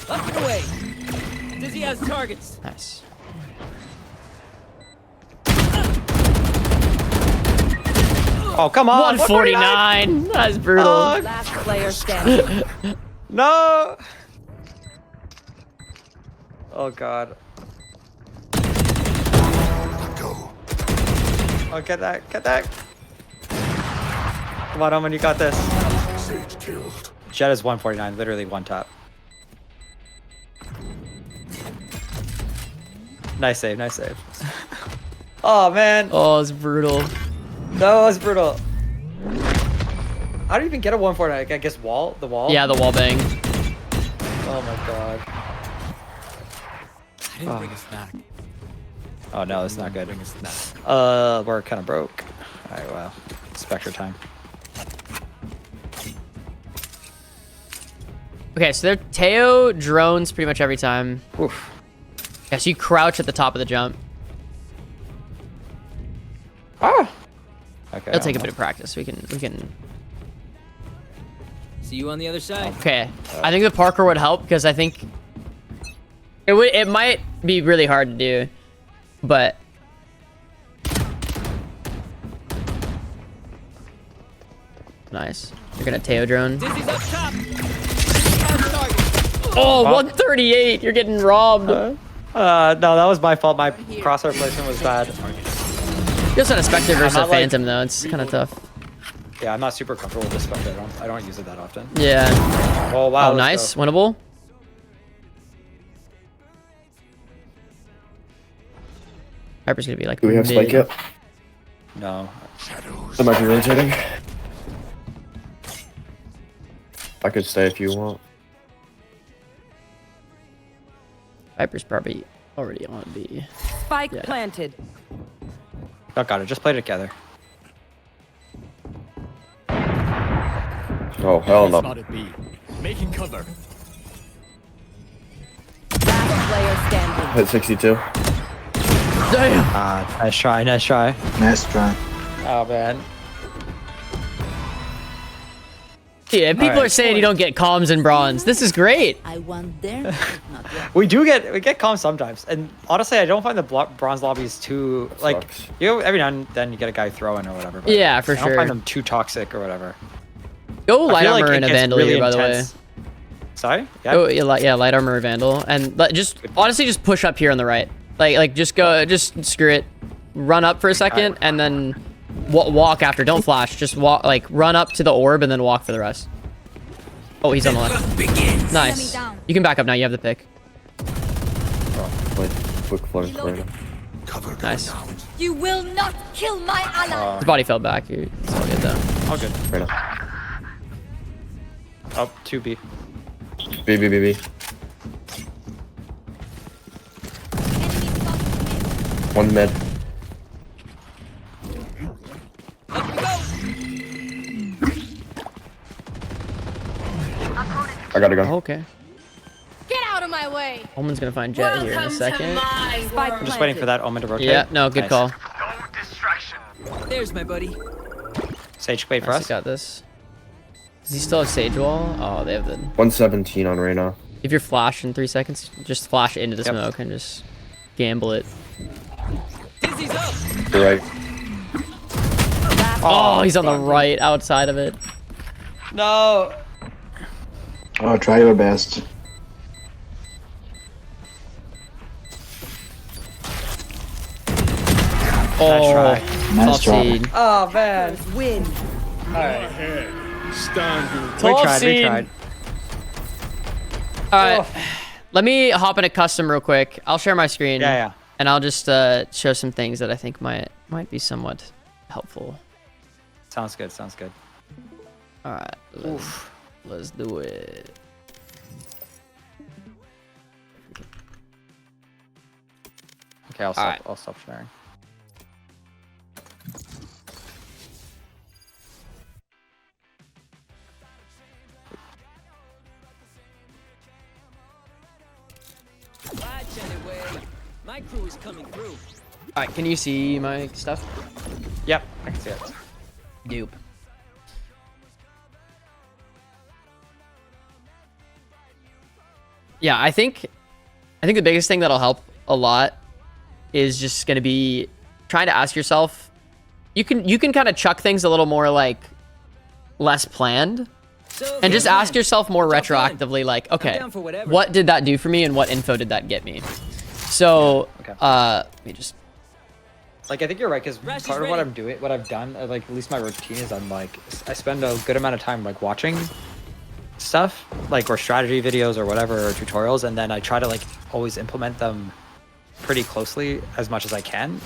Up and away. Dizzy has targets. Nice. Oh, come on! 149. That's brutal. Oh, Last player standing. no! Oh god. Oh, get that, get that! Come on, Omen, you got this. Jet is 149, literally one tap. Nice save, nice save. Oh man, Oh, it's brutal. that was brutal. How do you even get a 149? I guess wall? The wall? Yeah, the wall bang. Oh my god. I didn't bring a snack. Oh no, that's not good. Bring a snack. We're kind of broke. Alright, well. Spectre time. Okay, so they're Teo drones pretty much every time. Oof. Yeah, so you crouch at the top of the jump. Ah! Okay. It'll take a bit of practice. We can. See you on the other side. Okay, I think the parkour would help because I think it might be really hard to do, but nice. You're gonna Teo drone. Dizzy's up top. Dizzy has targets. Oh, 138. You're getting robbed. No, that was my fault. My crosshair placement was bad. You also had a Spectre versus a not like- Phantom though. It's kind of tough. Yeah, I'm not super comfortable with this Spectre. I don't use it that often. Yeah. Oh wow. Oh, let's nice. go. Winnable. Hyper's gonna be like. Do we have mid. spike yet? No. I might be rotating. I could stay if you want. Hyper's probably already on B. Spike Yeah. planted. Oh, got it. Just play it together. Oh, hell no. Spotted B. Making cover. Last player standing. Hit 62. Damn. Nice try. Nice try. Nice try. Oh man. Yeah, people Alright. are saying you don't get comms in bronze. This is great. I want there, but not yet. We get calm sometimes, and honestly, I don't find the bronze lobbies too like. Sucks. Every now and then you get a guy throwing or whatever. but Yeah, for I don't sure. find them too toxic or whatever. Go I light feel armor like and it a gets vandal really here, by the way. intense. Sorry. Yeah. Oh yeah, light armor or vandal, and just honestly just push up here on the right. Like just go, just screw it. Run up for a second and then walk after. Don't flash. Just walk, like run up to the orb and then walk for the rest. Oh, he's on the left. Nice. You can back up now. You have the pick. Like, quick flares right now. Nice. You will not kill my ally. His body fell back. It's all good though. All good. Right now. Oh, 2B. B, B, B, B. One mid. I gotta go. Oh, okay. Get out of my way. Omen's gonna find Jet here in a second. Spike I'm just waiting for that Omen to rotate. Yeah, no, good Nice. call. There's my buddy. Sage, wait for Nice, us. got this. Does he still have Sage Wall? Oh, they have the... 117 on Reyna. If you're flash in 3 seconds, just flash into the Yep. smoke and just gamble it. Dizzy's up. You're right. Oh, he's on the right outside of it. No. Oh, try your best. Oh, try. Nice top try. seed. Oh man. Win. Ahead. Stand your We Top tried. We seed. tried. All right, let me hop in a custom real quick. I'll share my screen. Yeah, yeah. And I'll just show some things that I think might be somewhat helpful. Sounds good. Sounds good. All right, let's do it. Okay, I'll stop. Alright. I'll stop sharing. Watch anyway. My crew is coming through. All right, can you see my stuff? Yep, I can see it. Dupe. Yeah, I think the biggest thing that'll help a lot is just gonna be trying to ask yourself. You can kind of chuck things a little more like less planned, So, and just man, ask yourself more Jump on. retroactively, like, okay, down for whatever. what did that do for me, and what info did that get me? So, Okay. let me just. Like I think you're right because Rash is part of what ready. I'm doing, what I've done, like at least my routine is I spend a good amount of time like watching stuff, like or strategy videos or whatever or tutorials, and then I try to like always implement them pretty closely as much as I can.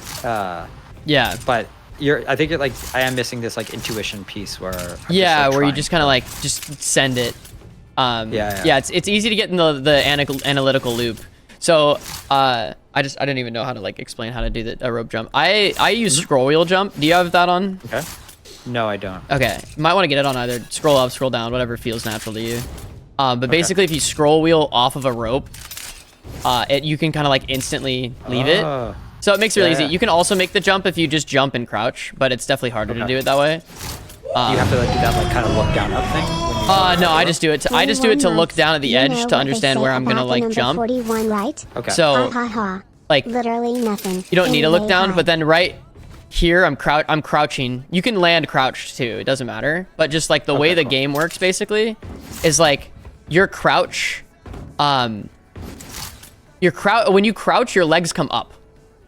Yeah. But I think you're like I am missing this like intuition pice where I'm just, Yeah, like, where you trying just kind of like just send it. Yeah. It's easy to get in the analytical loop. So I don't even know how to like explain how to do a rope jump. I use scroll wheel jump. Do you have that on? Okay. No, I don't. Okay, you might want to get it on either scroll up, scroll down, whatever feels natural to you. But basically, if you scroll wheel off of a rope, you can kind of like instantly leave it. Oh. So it makes it really easy. Yeah. You can also make the jump if you just jump and crouch, but it's definitely harder to Okay. do it that way. You have to like do that like kind of look down up thing. When you No, I just do it. I just do it to look down at the edge to understand where I'm gonna like jump. 41, right? Okay. So Ha ha. like Literally nothing. you don't need to look Anyway, down, hi. but then right here I'm crouching. You can land crouched too. It doesn't matter. But just like the way the cool. game works basically is like your crouch when you crouch your legs come up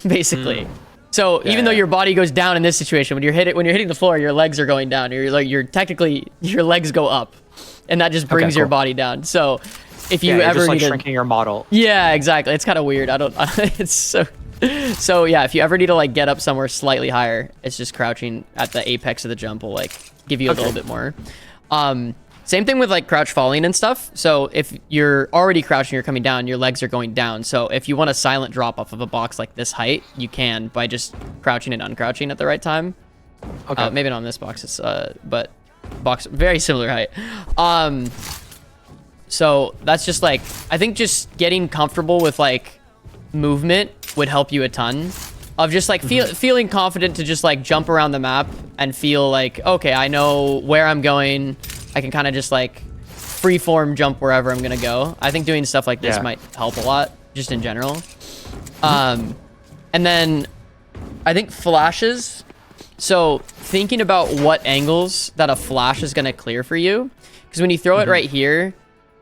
basically. So even though yeah. your body goes down in this situation, when you're hitting the floor, your legs are going down. You're technically your legs go up, and that just brings your cool. body down. So if you Yeah, you're ever just like need to, shrinking your model. yeah, exactly. It's kind of weird. I don't. It's so yeah. If you ever need to like get up somewhere slightly higher, it's just crouching at the apex of the jump will like give you a little bit more. Same thing with like crouch falling and stuff. So if you're already crouching, you're coming down, your legs are going down. So if you want a silent drop off of a box like this height, you can by just crouching and uncrouching at the right time. Okay. Maybe not on this box, it's but box very similar height. So that's just like, I think just getting comfortable with like movement would help you a ton. Of just like feeling confident to just like jump around the map and feel like, okay, I know where I'm going. I can kind of just like freeform jump wherever I'm gonna go. I think doing stuff like this might help a lot, just in general. And then I think flashes. So thinking about what angles that a flash is gonna clear for you, because when you throw it right here,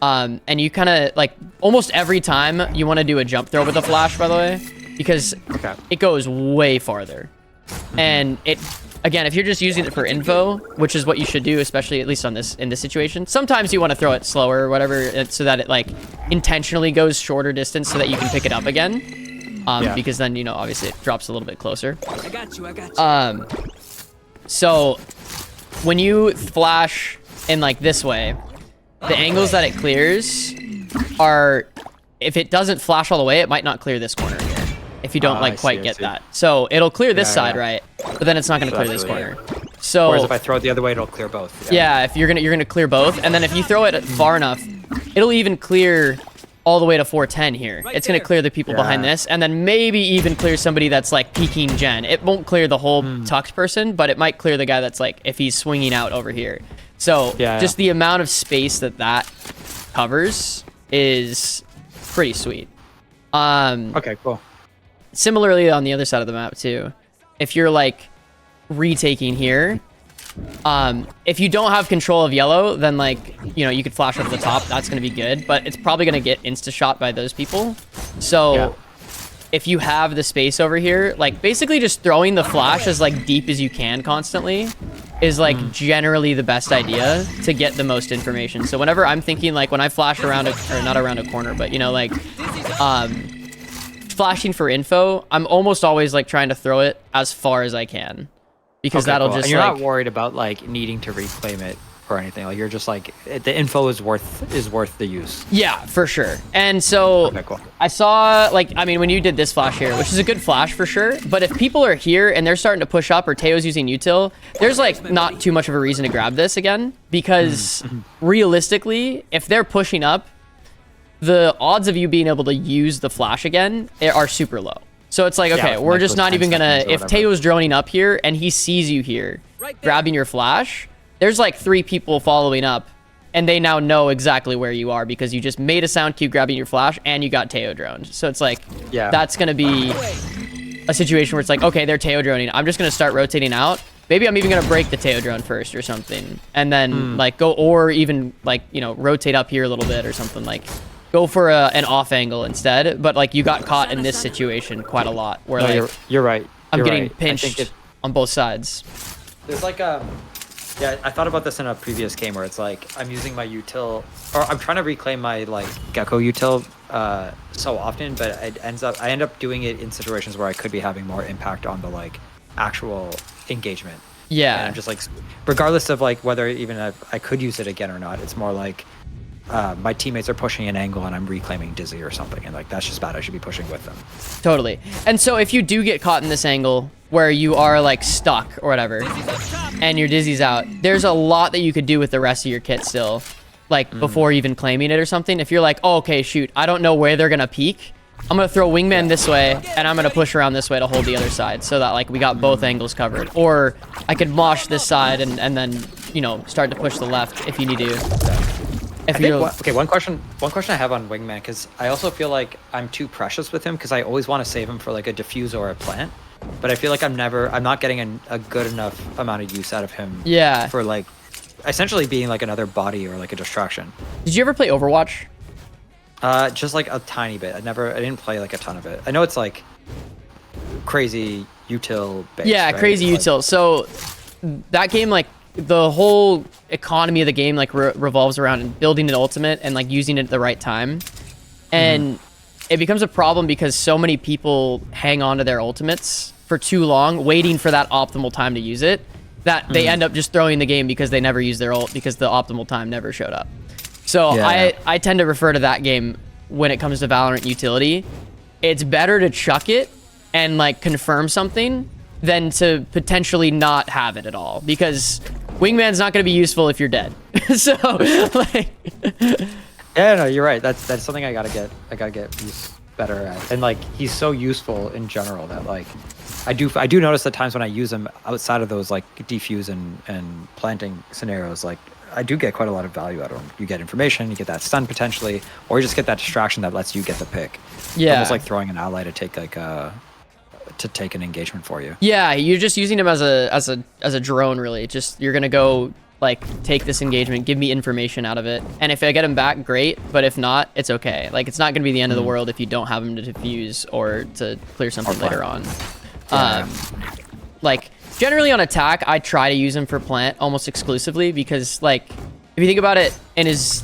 and you kind of like almost every time you want to do a jump throw with a flash, by the way, because it goes way farther. And it, again, if you're just using it for info, which is what you should do, especially at least on this, in this situation, sometimes you want to throw it slower or whatever, so that it like intentionally goes shorter distance so that you can pick it up again. Because then, you know, obviously it drops a little bit closer. I got you. So when you flash in like this way, the angles that it clears are, if it doesn't flash all the way, it might not clear this corner here. If you don't like quite get that. So it'll clear this side, right? But then it's not gonna clear this corner. So whereas if I throw it the other way, it'll clear both. Yeah, if you're gonna clear both, and then if you throw it far enough, it'll even clear all the way to 410 here. It's gonna clear the people behind this, and then maybe even clear somebody that's like peeking gen. It won't clear the whole tucked person, but it might clear the guy that's like, if he's swinging out over here. So just the amount of space that covers is pretty sweet. Okay, cool. Similarly on the other side of the map too, if you're like retaking here, if you don't have control of yellow, then like, you know, you could flash over the top. That's going to be good, but it's probably going to get insta shot by those people. So if you have the space over here, like basically just throwing the flash as like deep as you can constantly is like generally the best idea to get the most information. So whenever I'm thinking like when I flash around or not around a corner, but you know, like flashing for info, I'm almost always like trying to throw it as far as I can, because that'll just, and you're like, not worried about like needing to reclaim it or anything. Like you're just like, the info is worth the use. Yeah, for sure. And so I saw, like, I mean, when you did this flash here, which is a good flash for sure, but if people are here and they're starting to push up, or Teo's using util, there's like not too much of a reason to grab this again, because realistically, if they're pushing up, the odds of you being able to use the flash again are super low. So it's like, okay, we're just not even gonna, if Teo's droning up here and he sees you here grabbing your flash, there's like 3 people following up, and they now know exactly where you are because you just made a sound cue grabbing your flash and you got Teo droned. So it's like, that's gonna be a situation where it's like, okay, they're Teo droning. I'm just gonna start rotating out. Maybe I'm even gonna break the Teo drone first or something, and then like go, or even like, you know, rotate up here a little bit or something, like go for an off angle instead. But like you got caught in this situation quite a lot, where like you're right. I'm getting pinched on both sides. There's like yeah, I thought about this in a previous game where it's like I'm using my util, or I'm trying to reclaim my like Gecko util so often, but I end up doing it in situations where I could be having more impact on the like actual engagement. Yeah. And I'm just like, regardless of like whether even I could use it again or not, it's more like my teammates are pushing an angle and I'm reclaiming Dizzy or something, and like that's just bad. I should be pushing with them. Totally. And so if you do get caught in this angle where you are like stuck or whatever, and your Dizzy's out, there's a lot that you could do with the rest of your kit still, like before even claiming it or something. If you're like, oh, okay, shoot, I don't know where they're gonna peek, I'm gonna throw wingman this way and I'm gonna push around this way to hold the other side, so that like we got both angles covered. Or I could mosh this side and then, you know, start to push the left if you need to. Okay, one question I have on wingman, because I also feel like I'm too precious with him, because I always want to save him for like a defuse or a plant, but I feel like I'm not getting a good enough amount of use out of him. Yeah. For like essentially being like another body or like a distraction. Did you ever play Overwatch? Just like a tiny bit. I didn't play like a ton of it. I know it's like crazy util based. Yeah, right? crazy Like- util. So that game, like the whole economy of the game, like revolves around building an ultimate and like using it at the right time. And it becomes a problem because so many people hang on to their ultimates for too long, waiting for that optimal time to use it, that they end up just throwing the game because they never used their ult because the optimal time never showed up. So Yeah. I tend to refer to that game when it comes to Valorant utility. It's better to chuck it and like confirm something than to potentially not have it at all, because Wingman's not going to be useful if you're dead. So like Yeah, no, you're right. That's something I gotta get used better at. And like he's so useful in general that like I do notice the times when I use him outside of those like defuse and planting scenarios, like I do get quite a lot of value out of him. You get information, you get that stun potentially, or you just get that distraction that lets you get the pick. It's Yeah. almost like throwing an ally to take like to take an engagement for you. yeah, you're just using him as a drone, really. Just you're gonna go like take this engagement, give me information out of it, and if I get him back, great. But if not, it's okay. Like it's not gonna be the end of the world if you don't have him to defuse or to clear something later on. Like generally on attack, I try to use him for plant almost exclusively, because like if you think about it, in his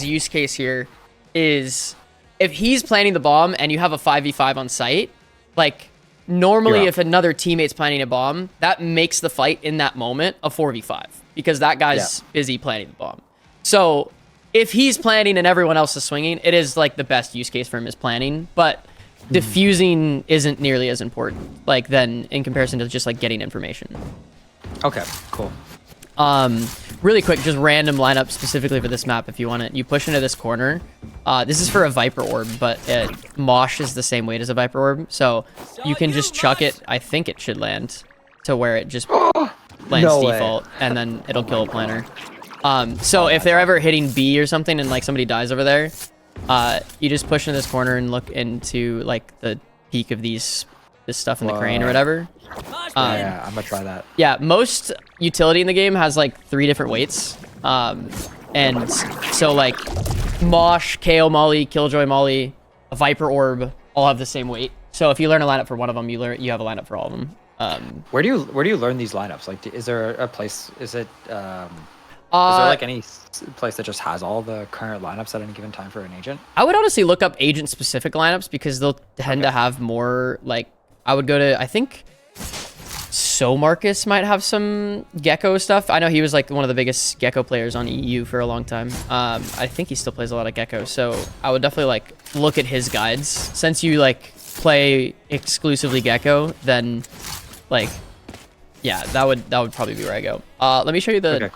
use case here is if he's planting the bomb and you have a 5v5 on site, like normally Yeah. if another teammate's planting a bomb, that makes the fight in that moment a 4v5 because that guy's busy planting the bomb. So if he's planting and everyone else is swinging, it is like the best use case for him is planting, but diffusing isn't nearly as important like then in comparison to just like getting information. Okay, cool. Really quick, just random lineup specifically for this map if you want it. You push into this corner. This is for a Viper Orb, but Mosh is the same weight as a Viper Orb, so you can just chuck it. I think it should land to where it just lands No way. default, and then it'll kill a planter. So if they're ever hitting B or something and like somebody dies over there, you just push into this corner and look into like the peak of this stuff in the crane or whatever. Yeah, I'm gonna try that. Yeah, most utility in the game has like 3 different weights. And so like Mosh, Keeoh Molly, Killjoy Molly, a Viper Orb all have the same weight. So if you learn a lineup for one of them, you have a lineup for all of them. Where do you learn these lineups? Like, is there a place? Is it? Is there like any place that just has all the current lineups at any given time for an agent? I would honestly look up agent specific lineups because they'll tend to have more like, I would go to, I think So Marcus might have some Gecko stuff. I know he was like one of the biggest Gecko players on EU for a long time. I think he still plays a lot of Gecko, so I would definitely like look at his guides. Since you like play exclusively Gecko, then like yeah, that would probably be where I go. Let me show you the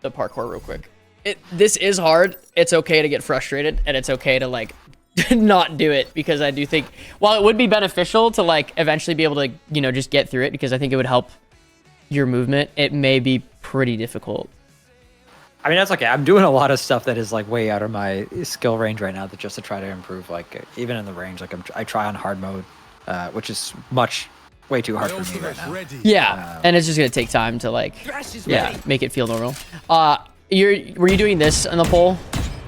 parkour real quick. This is hard. It's okay to get frustrated, and it's okay to like not do it, because I do think while it would be beneficial to like eventually be able to, you know, just get through it, because I think it would help your movement, it may be pretty difficult. I mean, that's okay. I'm doing a lot of stuff that is like way out of my skill range right now, that just to try to improve. Like even in the range, like I try on hard mode, which is way too hard for me right now. Yeah, and it's just gonna take time to like make it feel normal. Were you doing this on the pole?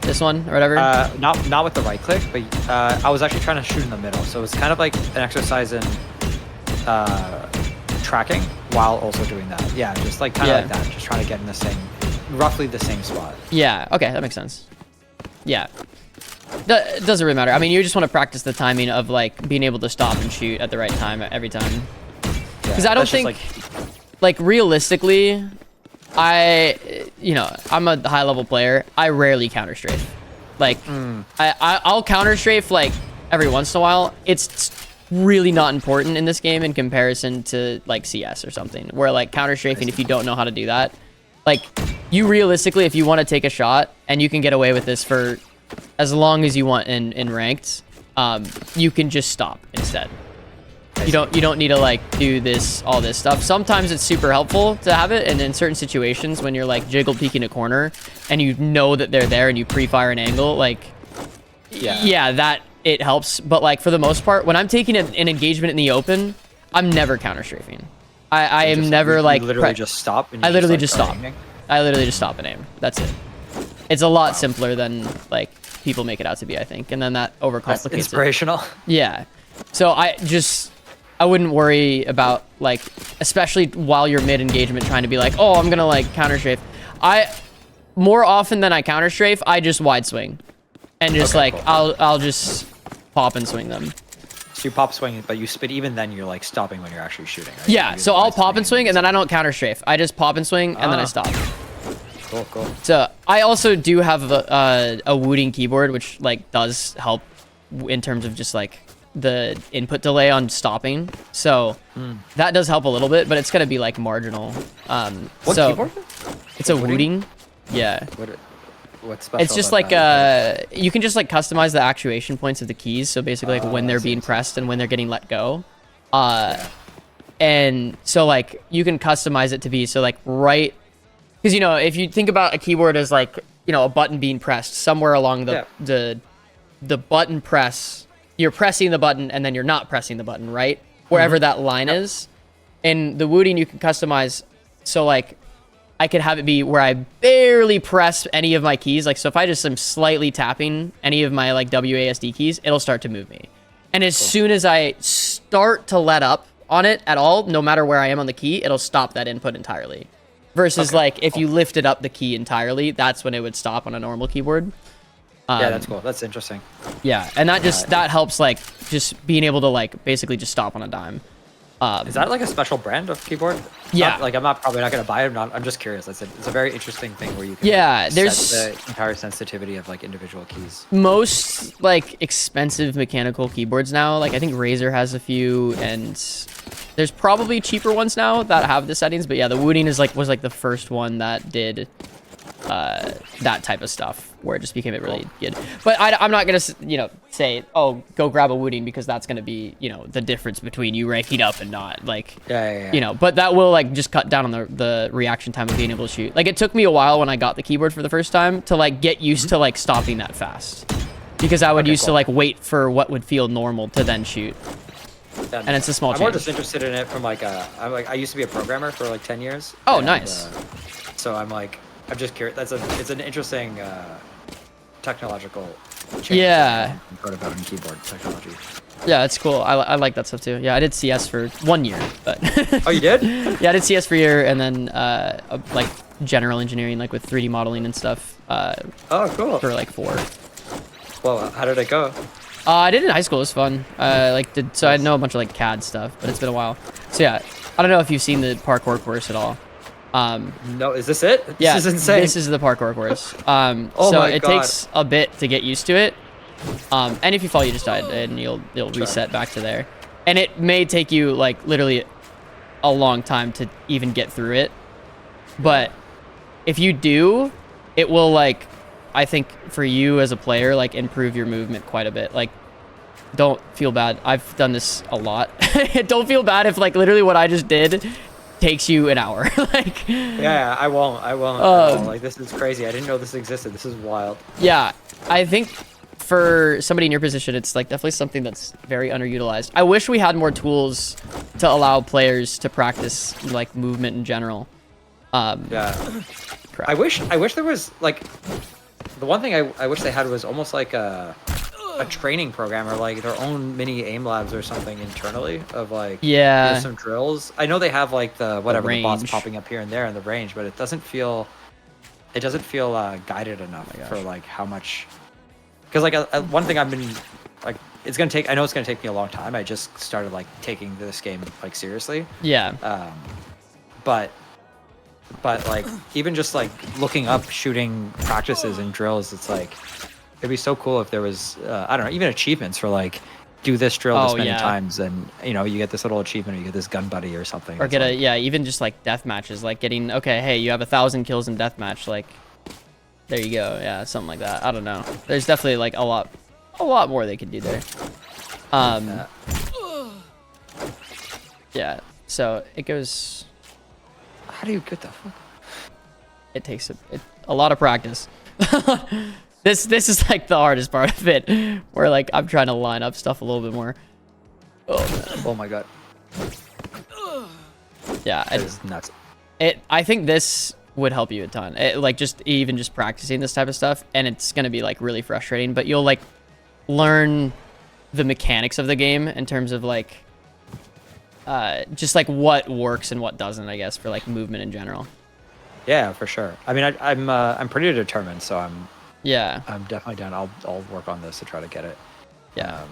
This one or whatever? Not with the right click, but I was actually trying to shoot in the middle. So it's kind of like an exercise in tracking while also doing that. Yeah, just like kind of like that. Just trying to get in roughly the same spot. Yeah, okay, that makes sense. Yeah. It doesn't really matter. I mean, you just want to practice the timing of like being able to stop and shoot at the right time every time. Because I don't think, like realistically, I'm a high level player. I rarely counter strafe. Like I'll counter strafe like every once in a while. It's really not important in this game in comparison to like CS or something, where like counter strafing, if you don't know how to do that, like you realistically, if you want to take a shot and you can get away with this for as long as you want in ranked, you can just stop instead. You don't need to like do all this stuff. Sometimes it's super helpful to have it, and in certain situations when you're like jiggle peeking a corner and you know that they're there and you pre-fire an angle, like yeah, that it helps. But like for the most part, when I'm taking an engagement in the open, I'm never counter strafing. I am never like literally just stop. I literally just stop. I literally just stop and aim. That's it. It's a lot simpler than like people make it out to be, I think, and then that overcomplicates it. Inspirational. Yeah. So I just I wouldn't worry about like, especially while you're mid engagement trying to be like, oh, I'm gonna like counter strafe. More often than I counter strafe, I just wide swing, and just Okay, like cool. I'll just pop and swing them. So you pop swing, but you spit. Even then, you're like stopping when you're actually shooting. Right? Yeah, You so wide I'll pop and swing, and then so- I don't counter strafe. I just pop and swing, and then I Ah. stop. Cool, cool. So I also do have a wooting keyboard, which like does help in terms of just like the input delay on stopping. So that does help a little bit, but it's gonna be like marginal. What so keyboard? it's a Wooting? wooting. Yeah. What's special? It's just about like that? you can just like customize the actuation points of the keys. So basically like when they're being pressed and when they're getting let go. And so like you can customize it to be so like right, because you know if you think about a keyboard as like, you know, a button being pressed somewhere along the button press, you're pressing the button and then you're not pressing the button, right? Wherever that line is. And the wooting you can customize so like I could have it be where I barely press any of my keys. Like, so if I just am slightly tapping any of my like WASD keys, it'll start to move me. And as soon as I start to let up on it at all, no matter where I am on the key, it'll stop that input entirely. Versus like if you lifted up the key entirely, that's when it would stop on a normal keyboard. Yeah, that's cool. That's interesting. Yeah, and that just that helps like just being able to like basically just stop on a dime. Is that like a special brand of keyboard? Yeah. Like I'm probably not gonna buy it. I'm just curious. It's a very interesting thing where you can Yeah, set there's the entire sensitivity of like individual keys. most like expensive mechanical keyboards now. Like I think Razer has a few, and there's probably cheaper ones now that have the settings. But yeah, the wooting is like was like the first one that did that type of stuff where it just became it really good. But I'm not gonna say, oh, go grab a wooting, because that's gonna be the difference between you ranking up and not, like Yeah. but that will like just cut down on the reaction time of being able to shoot. Like it took me a while when I got the keyboard for the first time to like get used to like stopping that fast, because I would used to like wait for what would feel normal to then shoot. And it's a small I'm more change. just interested in it from like I used to be a programmer for like 10 years. Oh, and, nice. So I'm just curious. It's an interesting technological change. Yeah. I've heard about in keyboard technology. Yeah, it's cool. I like that stuff too. Yeah, I did CS for 1 year, but Oh, you did? yeah, I did CS for a year, and then like general engineering, like with 3D modeling and stuff, Oh, cool. for like 4. Well, how did it go? I did it in high school. It was fun. So I know a bunch of like CAD stuff, but it's been a while. So yeah, I don't know if you've seen the parkour course at all. No, is this it? Yeah, This is insane. This is the parkour course. Oh so my it God. takes a bit to get used to it. And if you fall, you just die, and you'll reset back to there. And it may take you like literally a long time to even get through it. But if you do, it will like, I think for you as a player, like improve your movement quite a bit. Like, don't feel bad. I've done this a lot. Don't feel bad if like literally what I just did takes you an hour. Like, Yeah, I won't. Like, this is crazy. I didn't know this existed. This is wild. yeah, I think for somebody in your position, it's like definitely something that's very underutilized. I wish we had more tools to allow players to practice like movement in general. Yeah. Crap. I wish there was like the one thing I wish they had was almost like a training program or like their own mini aim labs or something internally of like Yeah. here's some drills. I know they have like the the bots range. popping up here and there in the range, but it doesn't feel guided enough for like how much. Because like one thing I've been like, I know it's gonna take me a long time. I just started like taking this game like seriously. Yeah. But like even just like looking up shooting practices and drills, it's like it'd be so cool if there was I don't know, even achievements for like do this drill this many times, and you get this little achievement, or you get this gun buddy or something. Or It's get like, even just like death matches, like getting, okay, hey, you have 1,000 kills in deathmatch, like there you go. Yeah, something like that. I don't know. There's definitely like a lot more they could do there. Yeah. So it goes. how do you get the fuck? It takes a lot of practice. This is like the hardest part of it, where like I'm trying to line up stuff a little bit more. Oh my god, Yeah, that is nuts. I think this would help you a ton. Like just practicing this type of stuff, and it's gonna be like really frustrating, but you'll like learn the mechanics of the game in terms of like just like what works and what doesn't, I guess, for like movement in general. Yeah, for sure. I mean, I'm pretty determined, so I'm definitely down. I'll work on this to try to get it. Yeah.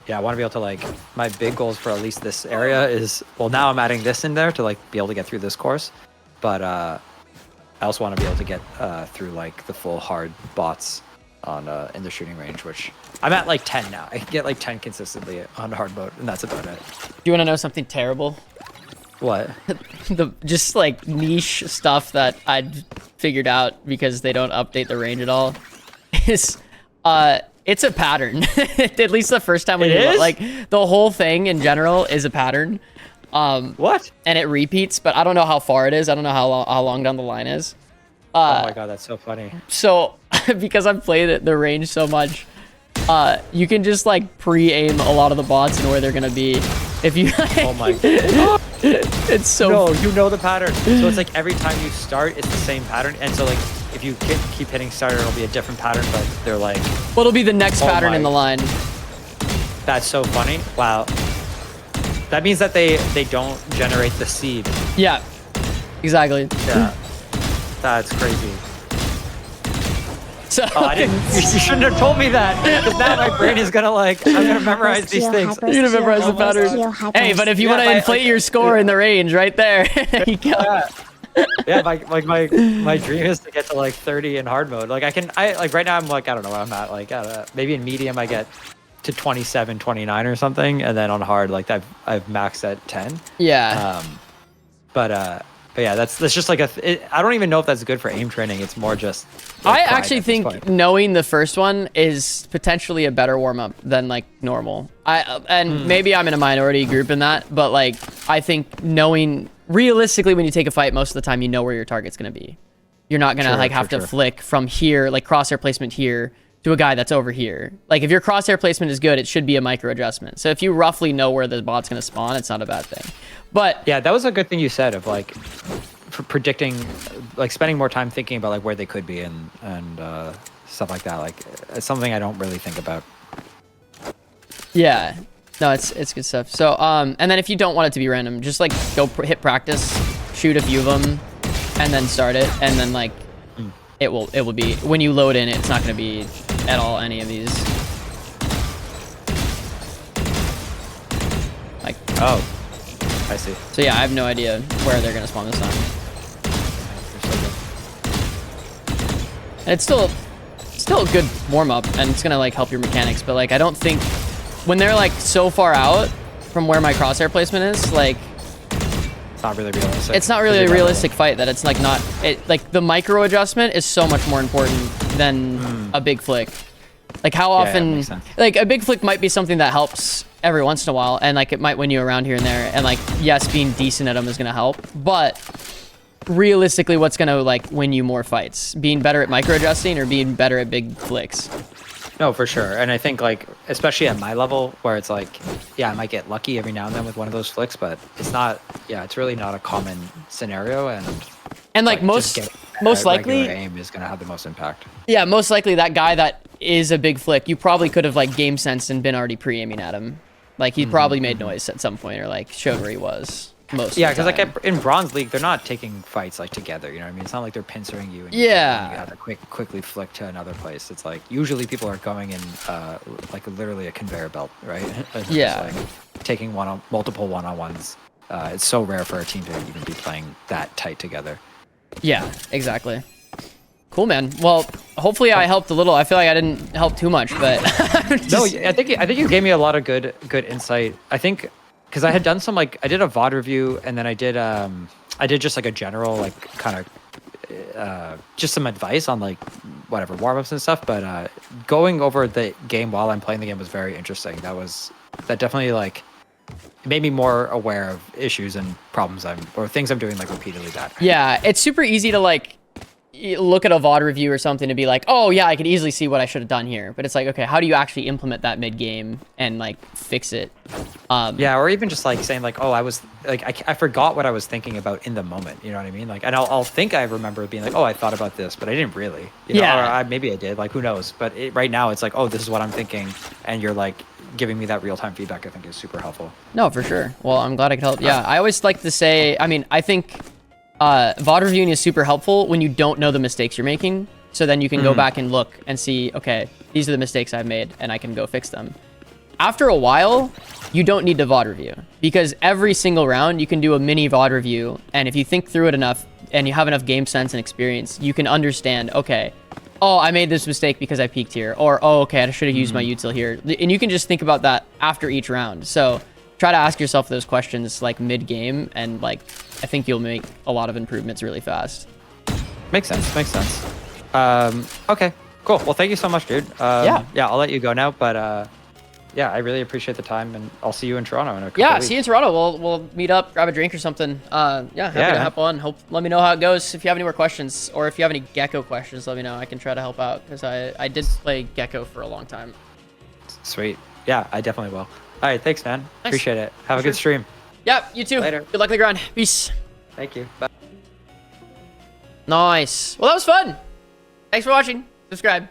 Yeah, I want to be able to like, my big goals for at least this area is, well, now I'm adding this in there to like be able to get through this course, but I also want to be able to get through like the full hard bots on in the shooting range, which I'm at like 10 now. I can get like 10 consistently on hard mode, and that's about it. Do you want to know something terrible? What? The just like niche stuff that I'd figured out because they don't update the range at all is it's a pattern. At least the first time when like the whole thing in general is a pattern. What? And it repeats, but I don't know how far it is. I don't know how long down the line is. Oh my god, that's so funny. So because I've played the range so much, you can just like pre-aim a lot of the bots and where they're gonna be. If you Oh my god. It's so No, you know the pattern. So it's like every time you start, it's the same pattern. And so like if you keep hitting start, it'll be a different pattern, but they're like, well, it'll be the next pattern in the line. That's so funny. Wow. That means that they don't generate the seed. Yeah, exactly. Yeah. That's crazy. So Oh, I didn't. You shouldn't have told me that. Because now my brain is gonna like. I'm gonna memorize these things. you're gonna memorize the pattern. Hey, but if you want to inflate your score in the range, right there, you go. Yeah, my dream is to get to like 30 in hard mode. Like I like right now I'm like, I don't know where I'm at. Like maybe in medium I get to 27, 29 or something, and then on hard like I've maxed at 10. Yeah. But yeah, that's just like I don't even know if that's good for aim training. It's more just. Like, I actually think knowing the first one is potentially a better warm up than like normal. Maybe I'm in a minority group in that, but like I think knowing realistically when you take a fight, most of the time you know where your target's gonna be. You're not gonna have to flick from here, like crosshair placement here to a guy that's over here. Like if your crosshair placement is good, it should be a micro adjustment. So if you roughly know where the bot's gonna spawn, it's not a bad thing. But yeah, that was a good thing you said of like for predicting, like spending more time thinking about like where they could be and stuff like that. Like it's something I don't really think about. Yeah, no, it's good stuff. So and then if you don't want it to be random, just like go hit practice, shoot a few of them, and then start it, and then like it will be when you load in, it's not going to be at all any of these. Like I see. So yeah, I have no idea where they're gonna spawn this time. And it's still a good warm up, and it's gonna like help your mechanics. But like, I don't think when they're like so far out from where my crosshair placement is, like it's not really realistic. It's not really a realistic fight. That it's like not like the micro adjustment is so much more important than a big flick. Like how often, like a big flick might be something that helps every once in a while, and like it might win you around here and there, and like yes, being decent at them is gonna help, but realistically, what's gonna like win you more fights? Being better at micro adjusting or being better at big flicks? No, for sure. And I think like especially at my level where it's like, yeah, I might get lucky every now and then with one of those flicks, but it's not. Yeah, it's really not a common scenario, and like most likely aim is gonna have the most impact. Yeah, most likely that guy that is a big flick, you probably could have like game sensed and been already pre-aiming at him. Like he probably made noise at some point or like showed where he was. Yeah, because like in Bronze League, they're not taking fights like together. You know what I mean? It's not like they're pincering you. And you have to quickly flick to another place. It's like usually people are going in like literally a conveyor belt, right? Yeah. Like taking multiple one-on-ones. It's so rare for a team to even be playing that tight together. Yeah, exactly. Cool, man. Well, hopefully I helped a little. I feel like I didn't help too much, but no, I think you gave me a lot of good insight. I think because I had done some like I did a VOD review, and then I did just like a general like kind of just some advice on like whatever warm-ups and stuff. But going over the game while I'm playing the game was very interesting. That definitely like made me more aware of issues and problems or things I'm doing like repeatedly bad. Yeah, it's super easy to like look at a VOD review or something to be like, oh yeah, I could easily see what I should have done here. But it's like, okay, how do you actually implement that mid-game and like fix it? Yeah, or even just like saying like, oh, I was like, I forgot what I was thinking about in the moment. You know what I mean? Like, and I'll think I remember being like, oh, I thought about this, but I didn't really. You know? Or maybe I did. Like, who knows? But right now it's like, oh, this is what I'm thinking, and you're like giving me that real-time feedback, I think, is super helpful. No, for sure. Well, I'm glad I could help. Yeah, I always like to say, I mean, I think VOD reviewing is super helpful when you don't know the mistakes you're making. So then you can go back and look and see, okay, these are the mistakes I've made and I can go fix them. After a while, you don't need to VOD review because every single round you can do a mini VOD review. And if you think through it enough and you have enough game sense and experience, you can understand, okay, oh, I made this mistake because I peeked here. Or, oh, okay, I should have used my util here. And you can just think about that after each round. So try to ask yourself those questions like mid-game. And like, I think you'll make a lot of improvements really fast. Makes sense. Makes sense. Okay, cool. Well, thank you so much, dude. Yeah, I'll let you go now. But yeah, I really appreciate the time. And I'll see you in Toronto in a couple weeks. See you in Toronto. We'll meet up, grab a drink or something. Happy to hop on. Let me know how it goes. If you have any more questions or if you have any Gecko questions, let me know. I can try to help out because I did play Gecko for a long time. Sweet. Yeah, I definitely will. All right, thanks, man. Nice. Appreciate it. Have a good stream. Yeah, you too. Later. Good luck in the grind. Peace. Thank you. Bye. Nice. Well, that was fun. Thanks for watching. Subscribe.